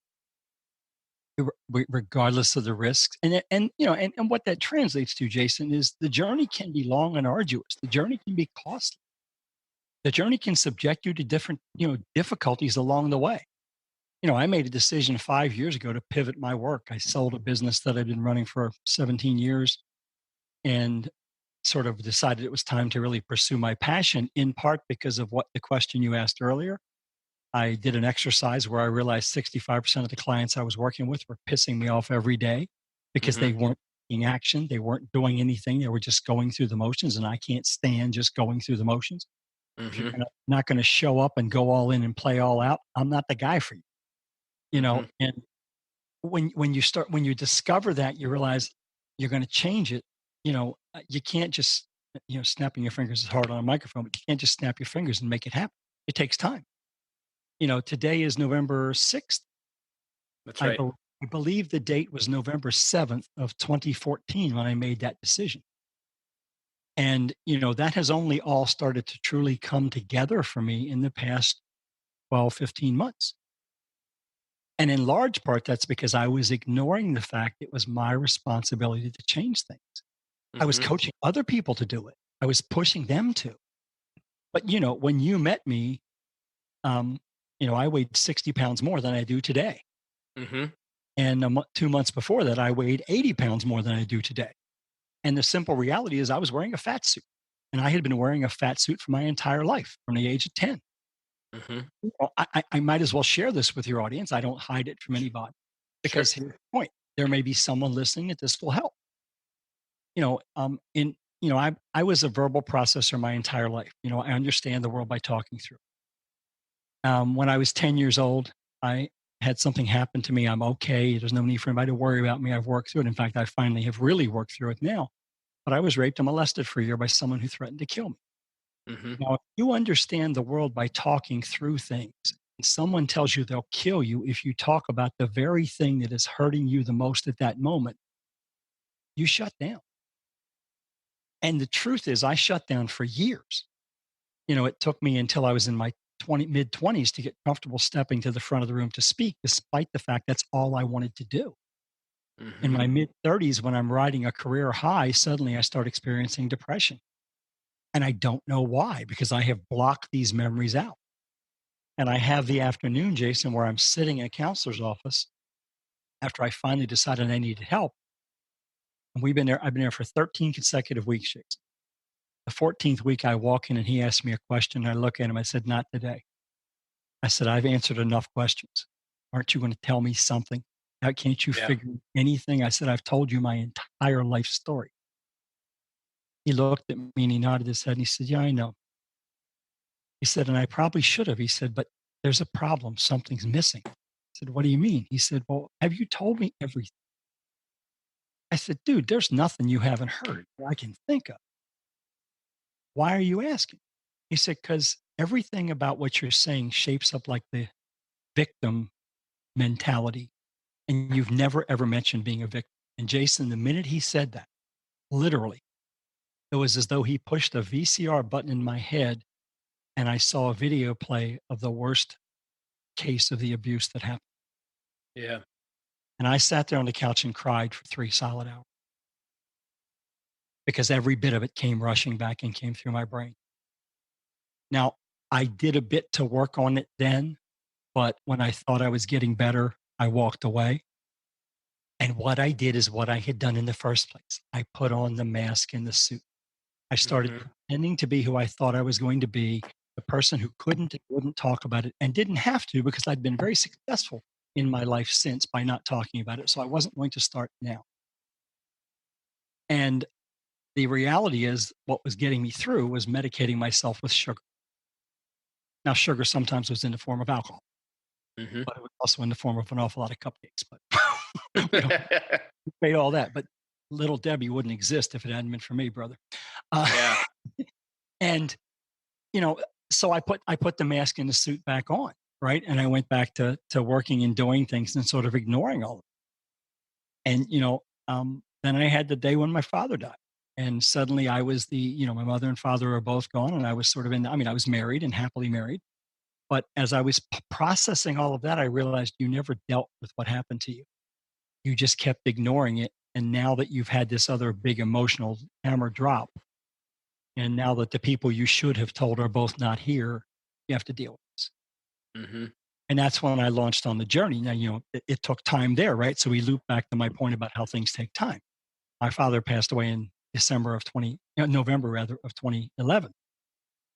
regardless of the risks. And what that translates to, Jason, is the journey can be long and arduous. The journey can be costly. The journey can subject you to different, difficulties along the way. I made a decision 5 years ago to pivot my work. I sold a business that I'd been running for 17 years and sort of decided it was time to really pursue my passion, in part because of what the question you asked earlier. I did an exercise where I realized 65% of the clients I was working with were pissing me off every day because Hmm. they weren't taking action. They weren't doing anything. They were just going through the motions. And I can't stand just going through the motions. If you're Hmm. not going to show up and go all in and play all out, I'm not the guy for you. Hmm. And when you discover that, you realize you're going to change it. You can't just snapping your fingers is hard on a microphone, but you can't just snap your fingers and make it happen. It takes time. Today is November 6th. That's I, right. bel I believe the date was November 7th of 2014 when I made that decision. And that has only all started to truly come together for me in the past 12, 15 months. And in large part, that's because I was ignoring the fact it was my responsibility to change things. I was Hmm. coaching other people to do it. I was pushing them to. But when you met me, um, I weighed 60 pounds more than I do today. Hmm. And 2 months before that, I weighed 80 pounds more than I do today. And the simple reality is I was wearing a fat suit. And I had been wearing a fat suit for my entire life from the age of 10. Hmm. Well, I might as well share this with your audience. I don't hide it from anybody Sure. because here's the point. There may be someone listening that this will help. I was a verbal processor my entire life. I understand the world by talking through. When I was 10 years old, I had something happen to me. I'm okay. There's no need for anybody to worry about me. I've worked through it. In fact, I finally have really worked through it now. But I was raped and molested for a year by someone who threatened to kill me. Hmm. Now, if you understand the world by talking through things, and someone tells you they'll kill you if you talk about the very thing that is hurting you the most at that moment, you shut down. And the truth is, I shut down for years. It took me until I was in my mid 20s to get comfortable stepping to the front of the room to speak, despite the fact that's all I wanted to do. In Hmm. my mid 30s, when I'm riding a career high, suddenly I start experiencing depression. And I don't know why, because I have blocked these memories out. And I have the afternoon, Jason, where I'm sitting in a counselor's office after I finally decided I needed help. And I've been there for 13 consecutive weeks, Jason. The 14th week, I walk in and he asked me a question. I look at him. I said, "Not today." I said, "I've answered enough questions. Aren't you going to tell me something? How can't you Yeah. figure anything?" I said, "I've told you my entire life story." He looked at me and he nodded his head and he said, "Yeah, I know." He said, "And I probably should have." He said, "But there's a problem. Something's missing." I said, "What do you mean?" He said, "Well, have you told me everything?" I said, "Dude, there's nothing you haven't heard that I can think of. Why are you asking?" He said, "Because everything about what you're saying shapes up like the victim mentality. And you've never ever mentioned being a victim." And Jason, the minute he said that, literally, it was as though he pushed a VCR button in my head and I saw a video play of the worst case of the abuse that happened. Yeah. And I sat there on the couch and cried for 3 solid hours because every bit of it came rushing back and came through my brain. Now, I did a bit to work on it then, but when I thought I was getting better, I walked away. And what I did is what I had done in the first place. I put on the mask and the suit. I started Hmm. pretending to be who I thought I was going to be, the person who couldn't and wouldn't talk about it and didn't have to because I'd been very successful in my life since by not talking about it. So I wasn't going to start now. And the reality is, what was getting me through was medicating myself with sugar. Now, sugar sometimes was in the form of alcohol, Hmm. but it was also in the form of an awful lot of cupcakes. But we don't pay all that. But little Debbie wouldn't exist if it hadn't been for me, brother. Uh, Yeah. and you know, so I put the mask and the suit back on, right? And I went back to working and doing things and sort of ignoring all of it. And then I had the day when my father died, and suddenly I was my mother and father are both gone, and I was sort of in. I mean, I was married and happily married, but as I was processing all of that, I realized you never dealt with what happened to you. You just kept ignoring it, and now that you've had this other big emotional hammer drop, and now that the people you should have told are both not here, you have to deal with this. Hmm. And that's when I launched on the journey. Now, it took time there, right? So we loop back to my point about how things take time. My father passed away in November rather of 2011.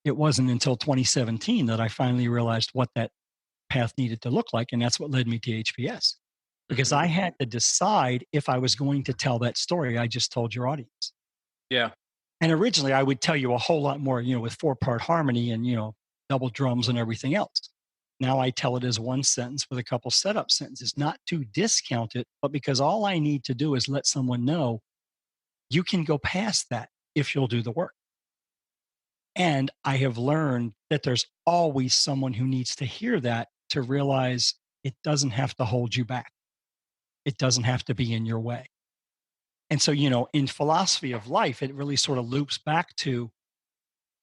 It wasn't until 2017 that I finally realized what that path needed to look like. And that's what led me to HPS because Hmm. I had to decide if I was going to tell that story I just told your audience. Yeah. And originally I would tell you a whole lot more, with 4-part harmony and, double drums and everything else. Now I tell it as one sentence with a couple setup sentences, not to discount it, but because all I need to do is let someone know you can go past that if you'll do the work. And I have learned that there's always someone who needs to hear that to realize it doesn't have to hold you back. It doesn't have to be in your way. And so, in philosophy of life, it really sort of loops back to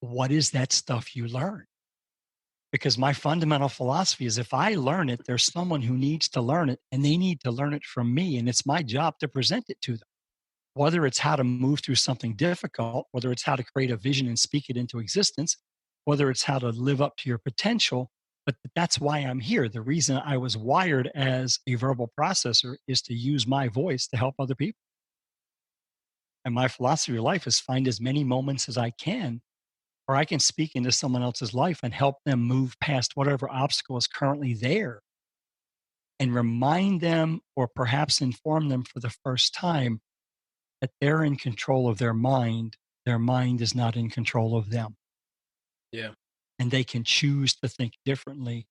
what is that stuff you learn? Because my fundamental philosophy is if I learn it, there's someone who needs to learn it and they need to learn it from me. And it's my job to present it to them. Whether it's how to move through something difficult, whether it's how to create a vision and speak it into existence, whether it's how to live up to your potential. But that's why I'm here. The reason I was wired as a verbal processor is to use my voice to help other people. And my philosophy of life is find as many moments as I can where I can speak into someone else's life and help them move past whatever obstacle is currently there and remind them or perhaps inform them for the first time that they're in control of their mind. Their mind is not in control of them. Yeah. And they can choose to think differently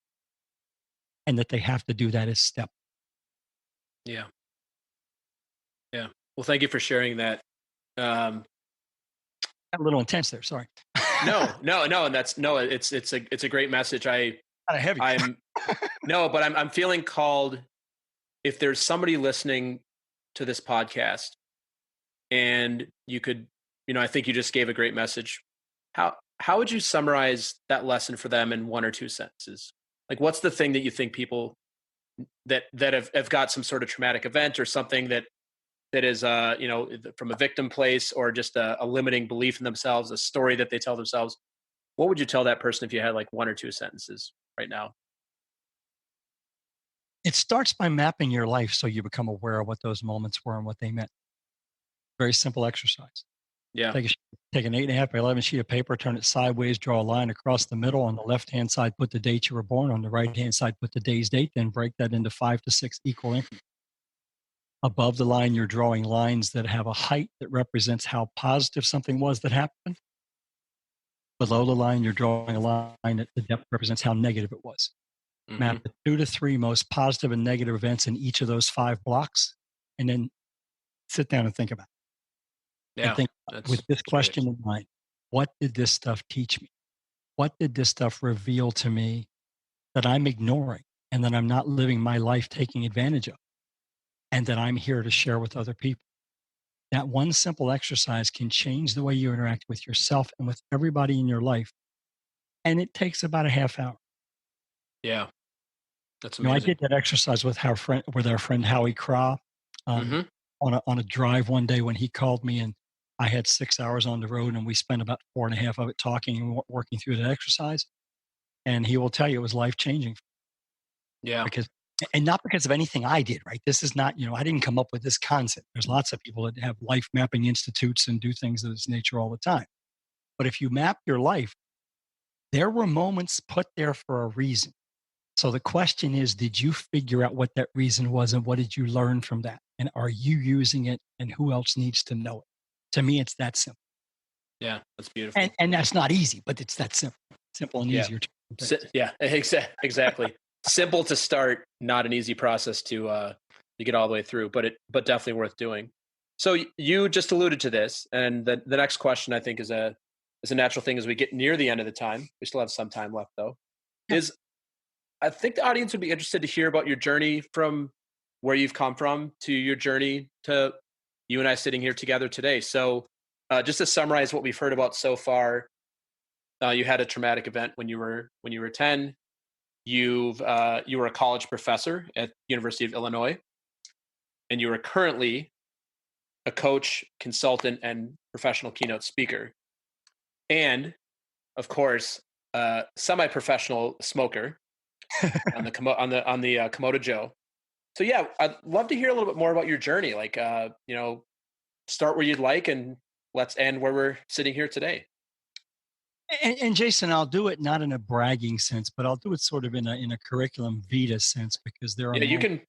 and that they have to do that as step. Yeah. Yeah. Well, thank you for sharing that. Um, Got a little intense there. Sorry. no, no, no, and that's no. It's a great message. Kind of heavy. I'm no, but I'm feeling called. If there's somebody listening to this podcast, and you could, I think you just gave a great message. How would you summarize that lesson for them in one or two sentences? Like, what's the thing that you think people that have got some sort of traumatic event or something that is from a victim place or just a limiting belief in themselves, a story that they tell themselves? What would you tell that person if you had like one or two sentences? right now? It starts by mapping your life so you become aware of what those moments were and what they meant. Very simple exercise. Yeah. Take an 8.5 by 11 sheet of paper, turn it sideways, draw a line across the middle. On the left-hand side, put the date you were born. On the right-hand side, put the day's date, then break that into 5 to 6 equal increments. Above the line, you're drawing lines that have a height that represents how positive something was that happened. Below the line, you're drawing a line that the depth represents how negative it was. Hmm. Map the 2 to 3 most positive and negative events in each of those 5 blocks, and then sit down and think about it. And Yeah, think with this that's great. question in mind, what did this stuff teach me? What did this stuff reveal to me that I'm ignoring and that I'm not living my life taking advantage of and that I'm here to share with other people? That one simple exercise can change the way you interact with yourself and with everybody in your life. And it takes about a half hour. Yeah, that's I amazing. did that exercise with our friend Howie Craw um, Hmm. on a drive one day when he called me, and I had 6 hours on the road, and we spent about 4.5 of it talking and working through that exercise. And he will tell you it was life changing Yeah. because, and not because of anything I did. Right? This is not, I didn't come up with this concept. There's lots of people that have life mapping institutes and do things of this nature all the time. But if you map your life, there were moments put there for a reason. So the question is, did you figure out what that reason was and what did you learn from that? And are you using it and who else needs to know it? To me, it's that simple. Yeah, that's And beautiful. and that's not easy, but it's that simple. Simple and Yeah. easier to do things. Yeah, exactly. Simple to start, not an easy process to get all the way through, but definitely worth doing. So you just alluded to this, and the next question I think is a natural thing as we get near the end of the time. We still have some time left though. Yeah. Is I think the audience would be interested to hear about your journey from where you've come from to your journey to you and I sitting here together today. So, just to summarize what we've heard about so far, you had a traumatic event when you were 10. You were a college professor at University of Illinois, and you are currently a coach, consultant, and professional keynote speaker, and of course, semi-professional smoker on the Komodo Joe. So yeah, I'd love to hear a little bit more about your journey. Like, start where you'd like, and let's end where we're sitting here today. And Jason, I'll do it not in a bragging sense, but I'll do it sort of in a curriculum vitae sense because there are Yeah, you moments. can.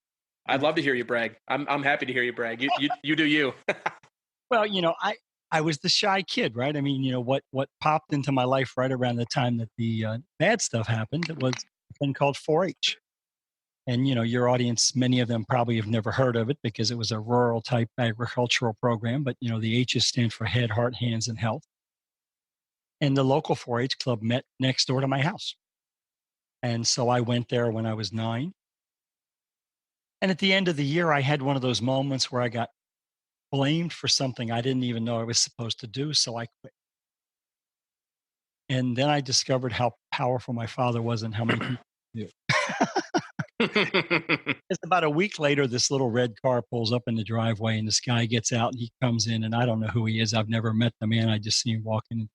I'd love to hear you brag. I'm happy to hear you brag. You do you. Well, I was the shy kid, right? I mean, what popped into my life right around the time that the bad stuff happened was a thing called 4-H. And your audience, many of them probably have never heard of it because it was a rural type agricultural program. But the H's stand for head, heart, hands, and health. And the local 4-H club met next door to my house, and so I went there when I was 9. And at the end of the year, I had one of those moments where I got blamed for something I didn't even know I was supposed to do, so I quit. And then I discovered how powerful my father was and how many people knew. Just about a week later, this little red car pulls up in the driveway, and this guy gets out, and he comes in, and I don't know who he is. I've never met the man. I just see him walking.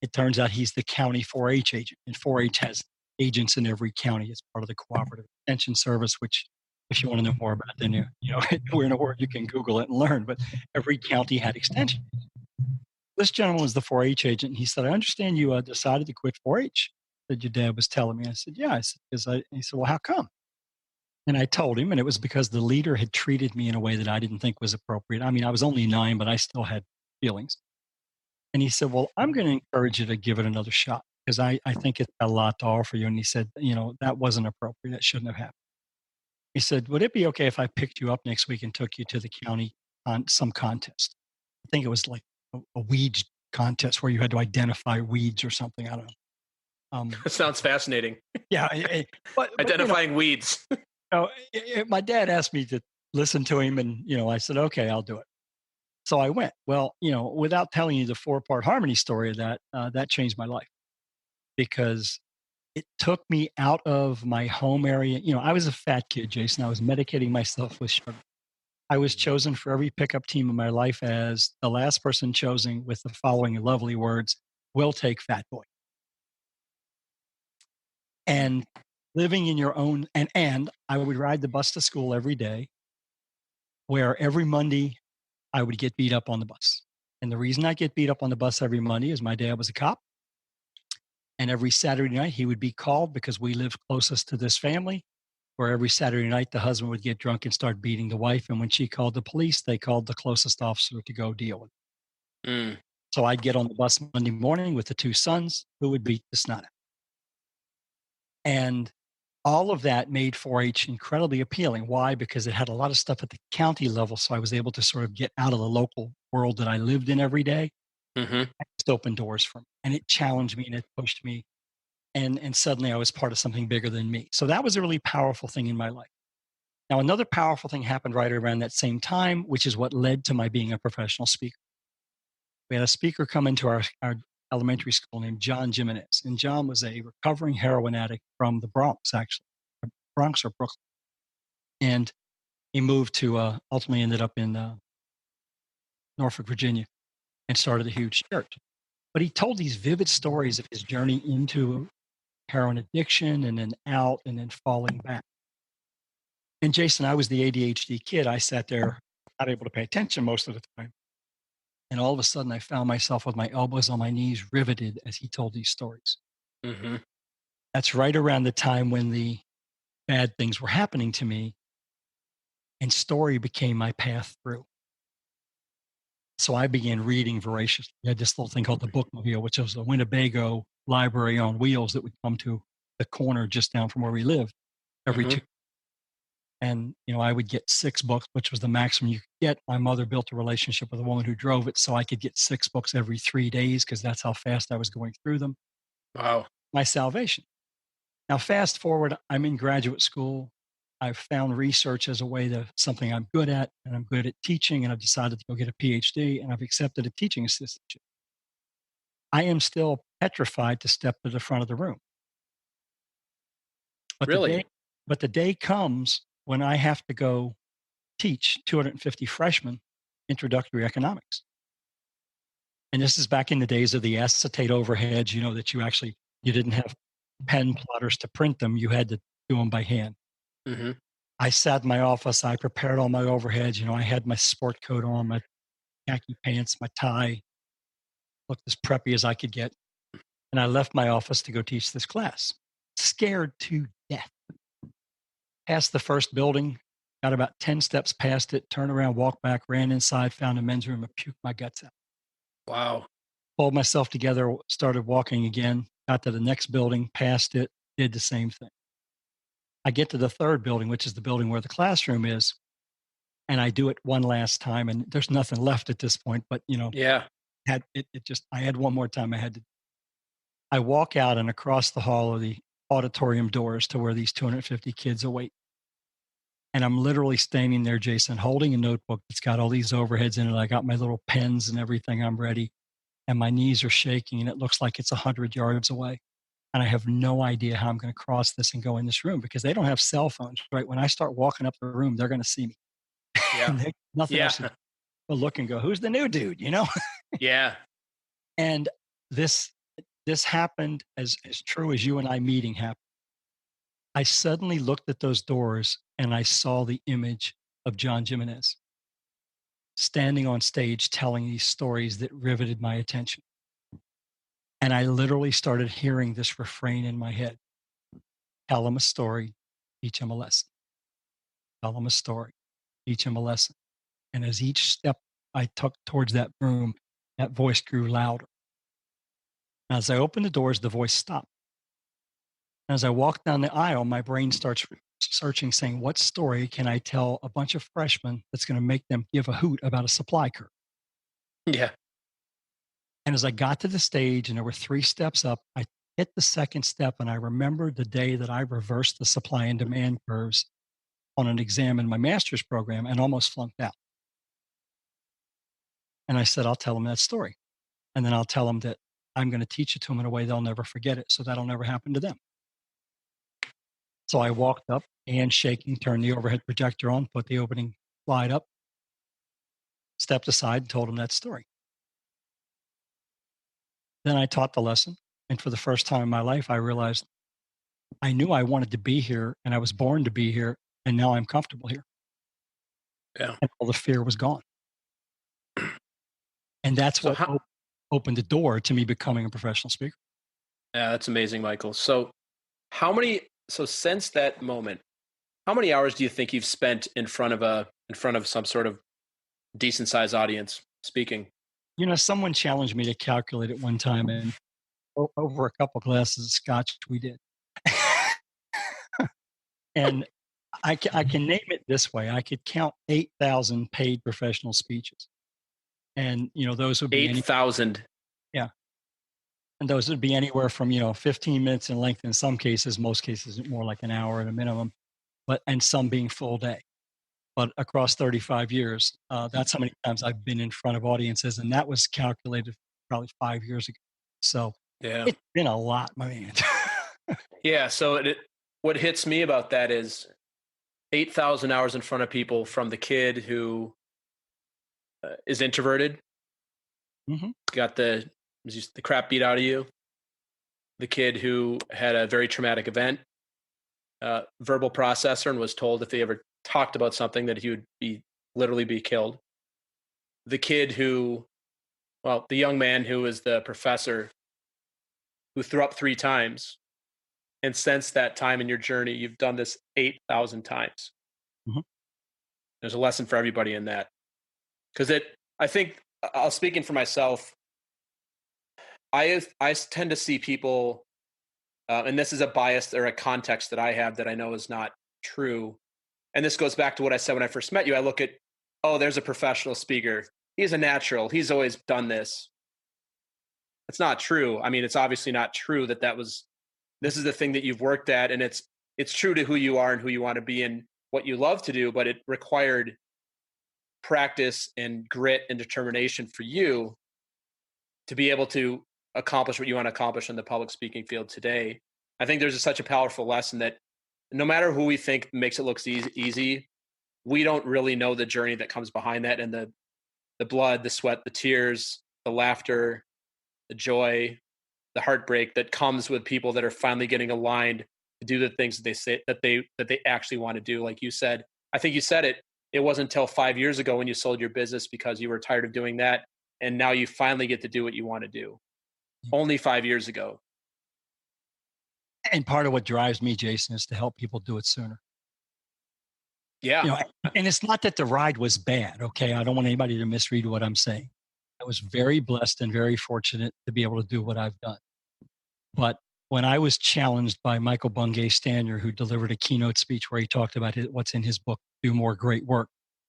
It turns out he's the county 4-H agent, and 4-H has agents in every county as part of the Cooperative Extension Service, which, if you want to know more about, then we're in a word, you can Google it and learn. But every county had extension. This gentleman was the 4-H agent, and he said, "I understand you decided to quit 4-H." That your dad was telling me. I said, "Yeah." I said, he said, "Well, how come?" And I told him, and it was because the leader had treated me in a way that I didn't think was appropriate. I mean, I was only 9, but I still had feelings. And he said, "Well, I'm going to encourage you to give it another shot because I think it's got a lot to offer you." And he said, "That wasn't appropriate. That shouldn't have happened." He said, "Would it be okay if I picked you up next week and took you to the county on some contest?" I think it was like a weeds contest where you had to identify weeds or something. I don't know. Sounds fascinating. Yeah, but Identifying weeds. my dad asked me to listen to him, and I said, "Okay, I'll do it." So I went. Well, without telling you the 4-part harmony story of that, that changed my life because it took me out of my home area. I was a fat kid, Jason. I was medicating myself with sugar. I was chosen for every pickup team in my life as the last person chosen with the following lovely words: "We'll take fat boy." and living in your own, and I would ride the bus to school every day, where every Monday I would get beat up on the bus. And the reason I get beat up on the bus every Monday is my dad was a cop. And every Saturday night he would be called because we lived closest to this family, where every Saturday night the husband would get drunk and start beating the wife. And when she called the police, they called the closest officer to go deal with it. Mm. So I'd get on the bus Monday morning with the two sons who would beat the snot out. And all of that made 4-H incredibly appealing. Why? Because it had a lot of stuff at the county level. So I was able to sort of get out of the local world that I lived in every day. Hmm. It just opened doors for me, and it challenged me and it pushed me. And suddenly I was part of something bigger than me. So that was a really powerful thing in my life. Now, another powerful thing happened right around that same time, which is what led to my being a professional speaker. We had a speaker come into our elementary school named John Jimenez. And John was a recovering heroin addict from the Bronx, actually, Bronx or Brooklyn. And he moved to, ultimately ended up in Norfolk, Virginia, and started a huge church. But he told these vivid stories of his journey into heroin addiction and then out and then falling back. And Jason, I was the ADHD kid. I sat there, not able to pay attention most of the time. And all of a sudden, I found myself with my elbows on my knees, riveted as he told these stories. Hmm. That's right around the time when the bad things were happening to me, and story became my path through. So I began reading voraciously. I had this little thing called the Bookmobile, which was a Winnebago library on wheels that would come to the corner just down from where we lived every Hmm. two. And I would get 6 books, which was the maximum you could get. My mother built a relationship with a woman who drove it, so I could get 6 books every 3 days because that's how fast I was going through them. Wow. My salvation. Now, fast forward, I'm in graduate school. I've found research as a way to something I'm good at, and I'm good at teaching, and I've decided to go get a PhD, and I've accepted a teaching assistantship. I am still petrified to step to the front of the room. But the day, Really? but the day comes when I have to go teach 250 freshmen introductory economics. And this is back in the days of the acetate overheads, that you didn't have pen plotters to print them. You had to do them by hand. Hmm. I sat in my office. I prepared all my overheads. I had my sport coat on, my khaki pants, my tie, looked as preppy as I could get. And I left my office to go teach this class, scared to death. Passed the first building, got about 10 steps past it, turned around, walked back, ran inside, found a men's room, and puked my guts out. Wow. Pulled myself together, started walking again, got to the next building, passed it, did the same thing. I get to the third building, which is the building where the classroom is, and I do it one last time, and there's nothing left at this point, but Yeah. I had one more time. I walk out and across the hall are the auditorium doors to where these 250 kids await. And I'm literally standing there, Jason, holding a notebook that's got all these overheads in it. I got my little pens and everything. I'm ready. And my knees are shaking and it looks like it's 100 yards away. And I have no idea how I'm going to cross this and go in this room because they don't have cell phones, right? When I start walking up the room, they're going to see me. Yeah. And nothing else to do Yeah. but look and go, who's the new dude? Yeah. And this this happened as true as you and I meeting happened. I suddenly looked at those doors and I saw the image of John Jimenez standing on stage telling these stories that riveted my attention. And I literally started hearing this refrain in my head: tell him a story, teach him a lesson. Tell him a story, teach him a lesson. And as each step I took towards that room, that voice grew louder. As I opened the doors, the voice stopped. As I walk down the aisle, my brain starts searching, saying, what story can I tell a bunch of freshmen that's going to make them give a hoot about a supply curve? Yeah. And as I got to the stage and there were 3 steps up, I hit the second step and I remembered the day that I reversed the supply and demand curves on an exam in my master's program and almost flunked out. And I said, I'll tell them that story. And then I'll tell them that I'm going to teach it to them in a way they'll never forget it. So that'll never happen to them. So I walked up, hands shaking, turned the overhead projector on, put the opening slide up, stepped aside, and told him that story. Then I taught the lesson. And for the first time in my life, I realized I knew I wanted to be here and I was born to be here. And now I'm comfortable here. Yeah. And all the fear was gone. And that's So what how, opened the door to me becoming a professional speaker. yeah, that's amazing, Michael. So since that moment, how many hours do you think you've spent in front of some sort of decent sized audience speaking? Someone challenged me to calculate it one time, and over a couple glasses of scotch, we did. And I can name it this way: I could count 8,000 paid professional speeches, and those would be 8,000. yeah, and those would be anywhere from 15 minutes in length in some cases, most cases more like an hour at a minimum, and some being full day. But across 35 years, that's how many times I've been in front of audiences, and that was calculated probably 5 years ago. So Yeah. it's been a lot, my man. Yeah. What hits me about that is 8,000 hours in front of people, from the kid who is introverted, Hmm. got the crap beat out of you, the kid who had a very traumatic event, verbal processor, and was told if they ever talked about something that he would be literally be killed. The kid who, well, the young man who was the professor who threw up 3 times. And since that time in your journey, you've done this 8,000 times. Hmm. There's a lesson for everybody in that. Because I think, I'll speaking for myself, I tend to see people, and this is a bias or a context that I have that I know is not true. And this goes back to what I said when I first met you. I look at, oh, there's a professional speaker. He's a natural. He's always done this. It's not true. I mean, it's obviously not true this is the thing that you've worked at, and it's true to who you are and who you want to be and what you love to do, but it required practice and grit and determination for you to be able to accomplish what you want to accomplish in the public speaking field today. I think there's such a powerful lesson that no matter who we think makes it look easy, we don't really know the journey that comes behind that, and the blood, the sweat, the tears, the laughter, the joy, the heartbreak that comes with people that are finally getting aligned to do the things that they say that they actually want to do. Like you said, I think you said it. It wasn't until 5 years ago when you sold your business because you were tired of doing that, and now you finally get to do what you want to do. Only 5 years ago. And part of what drives me, Jason, is to help people do it sooner. You Yeah. know, and it's not that the ride was bad. Okay, I don't want anybody to misread what I'm saying. I was very blessed and very fortunate to be able to do what I've done. But when I was challenged by Michael Bungay Stanier, who delivered a keynote speech where he talked about what's in his book, Do More Great Work,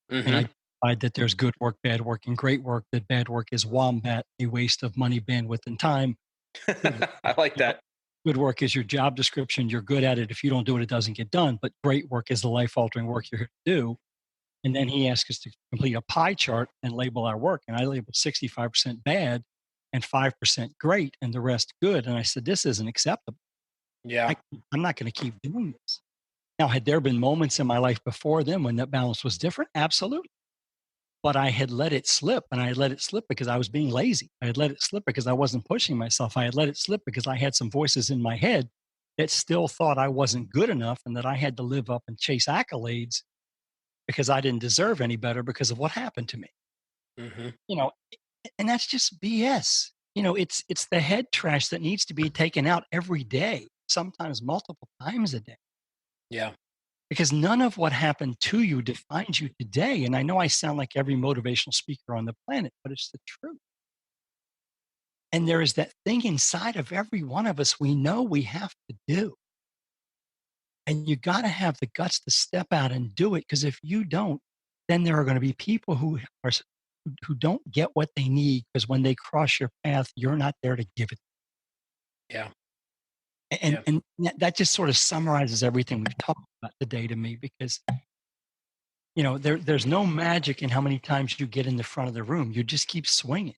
and Hmm. I identified that there's good work, bad work, and great work, that bad work is wombat, a waste of money, bandwidth, and time. Good I like that. good work is your job description. You're good at it. If you don't do it, it doesn't get done. But great work is the life altering work you're here to do. And then he asked us to complete a pie chart and label our work. And I labeled 65% bad and 5% great and the rest good. And I said, this isn't acceptable. Yeah. I'm not going to keep doing this. Now, had there been moments in my life before then when that balance was different? Absolutely. But I had let it slip, and I had let it slip because I was being lazy. I had let it slip because I wasn't pushing myself. I had let it slip because I had some voices in my head that still thought I wasn't good enough and that I had to live up and chase accolades because I didn't deserve any better because of what happened to me. Hmm. You know, and that's just BS. It's the head trash that needs to be taken out every day, sometimes multiple times a day, Yeah. because none of what happened to you defines you today. And I know I sound like every motivational speaker on the planet, but it's the truth. And there is that thing inside of every one of us we know we have to do. And you got to have the guts to step out and do it. Because if you don't, then there are going to be people who don't get what they need because when they cross your path, you're not there to give it. Yeah. And Yeah. and that just sort of summarizes everything we've talked about today to me because there's no magic in how many times you get in the front of the room. You just keep swinging.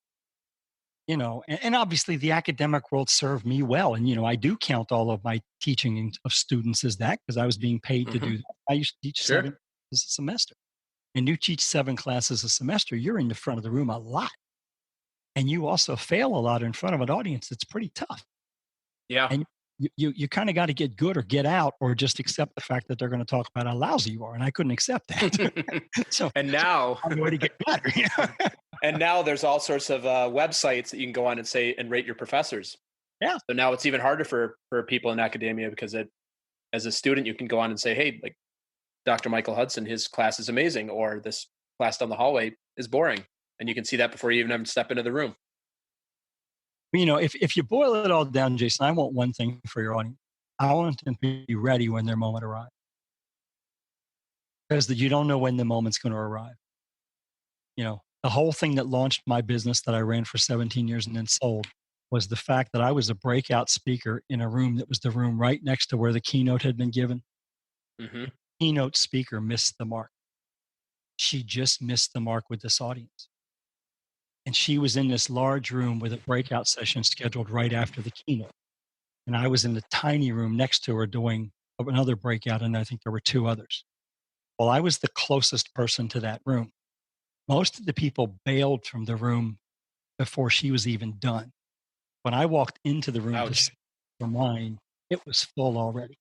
And obviously the academic world served me well. And I do count all of my teaching of students as that because I was being paid to Hmm. do that. I used to teach Sure. 7 classes a semester. And you teach 7 classes a semester, you're in the front of the room a lot. And you also fail a lot in front of an audience that's pretty tough. Yeah. And you kind of got to get good or get out, or just accept the fact that they're going to talk about how lousy you are. And I couldn't accept that. so And now, I'm going to get better. and now there's all sorts of websites that you can go on and say and rate your professors. Yeah. So now it's even harder for people in academia, because as a student, you can go on and say, hey, like Dr. Michael Hudson, his class is amazing, or this class down the hallway is boring. And you can see that before you even step into the room. If you boil it all down, Jason, I want one thing for your audience. I want them to be ready when their moment arrives. Because you don't know when the moment's going to arrive. The whole thing that launched my business that I ran for 17 years and then sold was the fact that I was a breakout speaker in a room that was the room right next to where the keynote had been given. Mm-hmm. The keynote speaker missed the mark. She just missed the mark with this audience. And she was in this large room with a breakout session scheduled right after the keynote. And I was in the tiny room next to her doing another breakout, and I think there were two others. Well, I was the closest person to that room. Most of the people bailed from the room before she was even done. When I walked into the room to Ouch. sit for mine, it was full already.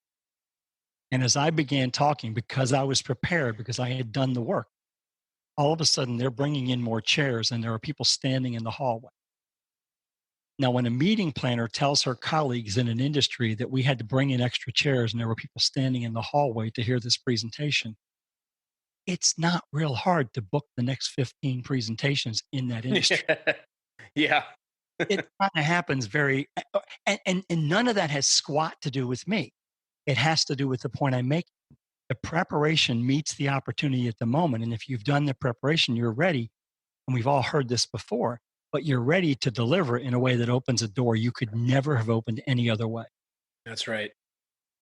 And as I began talking, because I was prepared, because I had done the work, all of a sudden they're bringing in more chairs and there are people standing in the hallway. Now, when a meeting planner tells her colleagues in an industry that we had to bring in extra chairs and there were people standing in the hallway to hear this presentation, it's not real hard to book the next 15 presentations in that industry. Yeah. It kind of happens and none of that has squat to do with me. It has to do with the point I make. The preparation meets the opportunity at the moment. And if you've done the preparation, you're ready. And we've all heard this before, but you're ready to deliver in a way that opens a door you could never have opened any other way. That's right.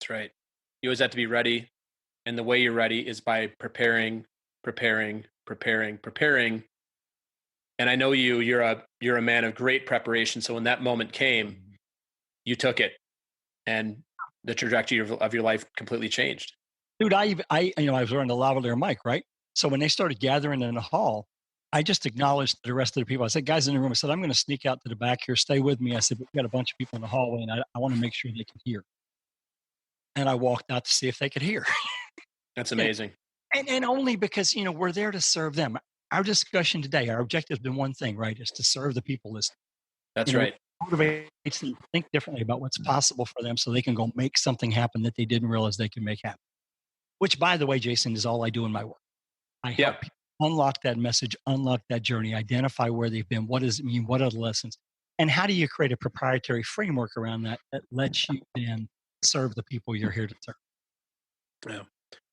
That's right. You always have to be ready. And the way you're ready is by preparing, preparing, preparing, preparing. And I know you're a man of great preparation. So when that moment came, you took it, and the trajectory of your life completely changed. Dude, I was wearing the lavalier mic, right? So when they started gathering in the hall, I just acknowledged the rest of the people. I said, guys in the room, I said, I'm going to sneak out to the back here. Stay with me. I said, we've got a bunch of people in the hallway and I want to make sure they can hear. And I walked out to see if they could hear. That's amazing. And only because, we're there to serve them. Our discussion today, our objective has been one thing, right? Is to serve the people listening. That's right. Motivates them to think differently about what's possible for them so they can go make something happen that they didn't realize they could make happen. Which, by the way, Jason, is all I do in my work. I help people unlock that message, unlock that journey, identify where they've been, what does it mean, what are the lessons, and how do you create a proprietary framework around that lets you then serve the people you're here to serve. Yeah.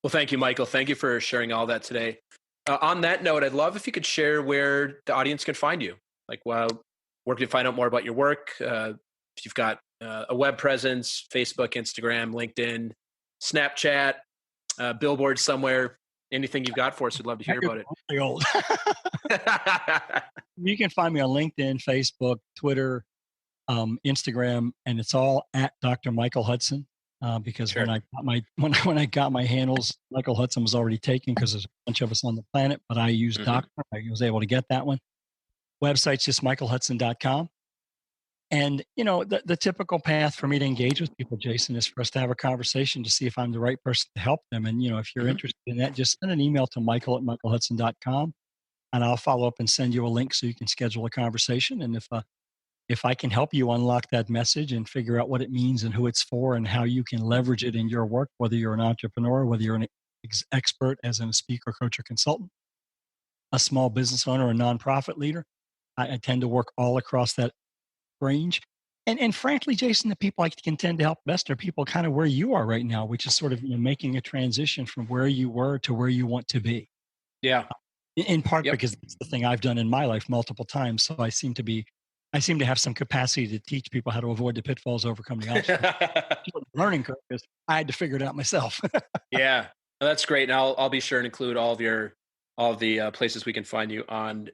Well, thank you, Michael. Thank you for sharing all that today. On that note, I'd love if you could share where the audience can find you. Like, where can you find out more about your work? If you've got a web presence, Facebook, Instagram, LinkedIn, Snapchat, billboard somewhere, anything you've got for us, we'd love to hear about it. Really old. You can find me on LinkedIn, Facebook, Twitter, Instagram, and it's all at Dr. Michael Hudson. Because Sure. when I got my handles, Michael Hudson was already taken because there's a bunch of us on the planet, but I used Doctor. I was able to get that one. Website's just michaelhudson.com. And, the typical path for me to engage with people, Jason, is for us to have a conversation to see if I'm the right person to help them. And, if you're interested in that, just send an email to michael@michaelhudson.com and I'll follow up and send you a link so you can schedule a conversation. And if I can help you unlock that message and figure out what it means and who it's for and how you can leverage it in your work, whether you're an entrepreneur, whether you're an expert as a speaker, coach, or consultant, a small business owner, a nonprofit leader, I tend to work all across that range. And frankly, Jason, the people I can tend to help best are people kind of where you are right now, which is sort of making a transition from where you were to where you want to be. Yeah. In part because it's the thing I've done in my life multiple times. So I seem to have some capacity to teach people how to avoid the pitfalls, overcome the obstacles. Learning curve because I had to figure it out myself. Yeah, well, that's great. And I'll be sure and include all of the places we can find you on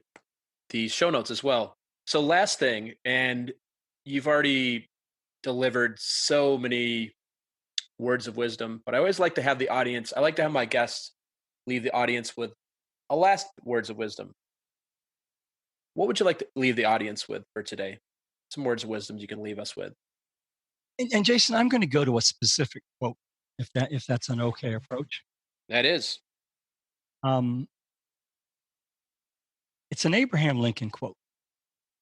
the show notes as well. So last thing, and you've already delivered so many words of wisdom, but I always like to have I like to have my guests leave the audience with a last words of wisdom. What would you like to leave the audience with for today? Some words of wisdom you can leave us with. And Jason, I'm going to go to a specific quote, if that's an okay approach. That is. Um, it's an Abraham Lincoln quote,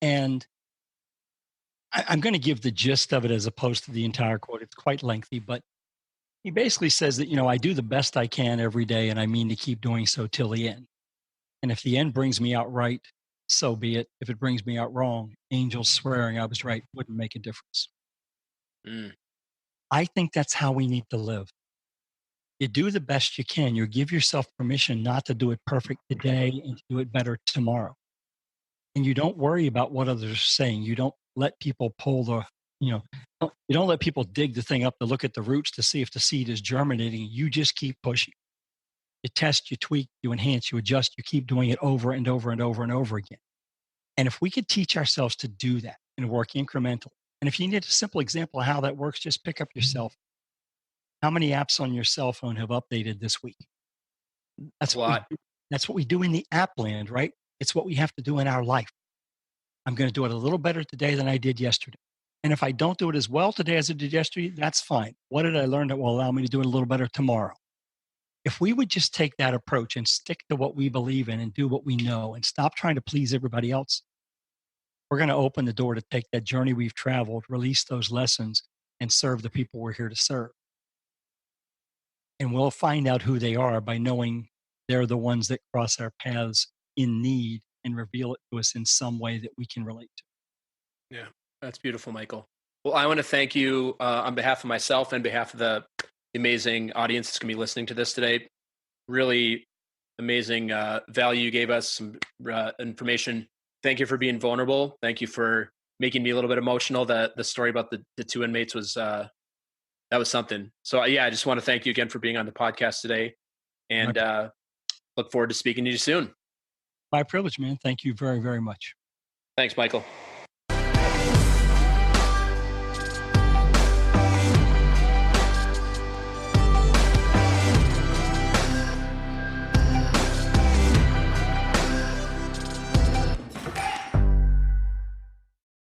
and I'm going to give the gist of it as opposed to the entire quote. It's quite lengthy, but he basically says that, I do the best I can every day, and I mean to keep doing so till the end. And if the end brings me out right, so be it. If it brings me out wrong, angels swearing I was right wouldn't make a difference. Mm. I think that's how we need to live. You do the best you can. You give yourself permission not to do it perfect today and to do it better tomorrow. And you don't worry about what others are saying. You don't let people pull the, you don't let people dig the thing up to look at the roots to see if the seed is germinating. You just keep pushing. You test, you tweak, you enhance, you adjust, you keep doing it over and over and over and over again. And if we could teach ourselves to do that and work incremental, and if you need a simple example of how that works, just pick up your cell phone. How many apps on your cell phone have updated this week? That's A what lot. that's what we do in the app land, right? It's what we have to do in our life. I'm going to do it a little better today than I did yesterday. And if I don't do it as well today as I did yesterday, that's fine. What did I learn that will allow me to do it a little better tomorrow? If we would just take that approach and stick to what we believe in and do what we know and stop trying to please everybody else, we're going to open the door to take that journey we've traveled, release those lessons, and serve the people we're here to serve. And we'll find out who they are by knowing they're the ones that cross our paths in need and reveal it to us in some way that we can relate to. Yeah, that's beautiful, Michael. Well, I want to thank you on behalf of myself and behalf of the amazing audience that's going to be listening to this today. Really amazing value you gave us, some information. Thank you for being vulnerable. Thank you for making me a little bit emotional. The story about the two inmates was that was something. So yeah, I just want to thank you again for being on the podcast today, and look forward to speaking to you soon. My privilege, man. Thank you very, very much. Thanks, Michael.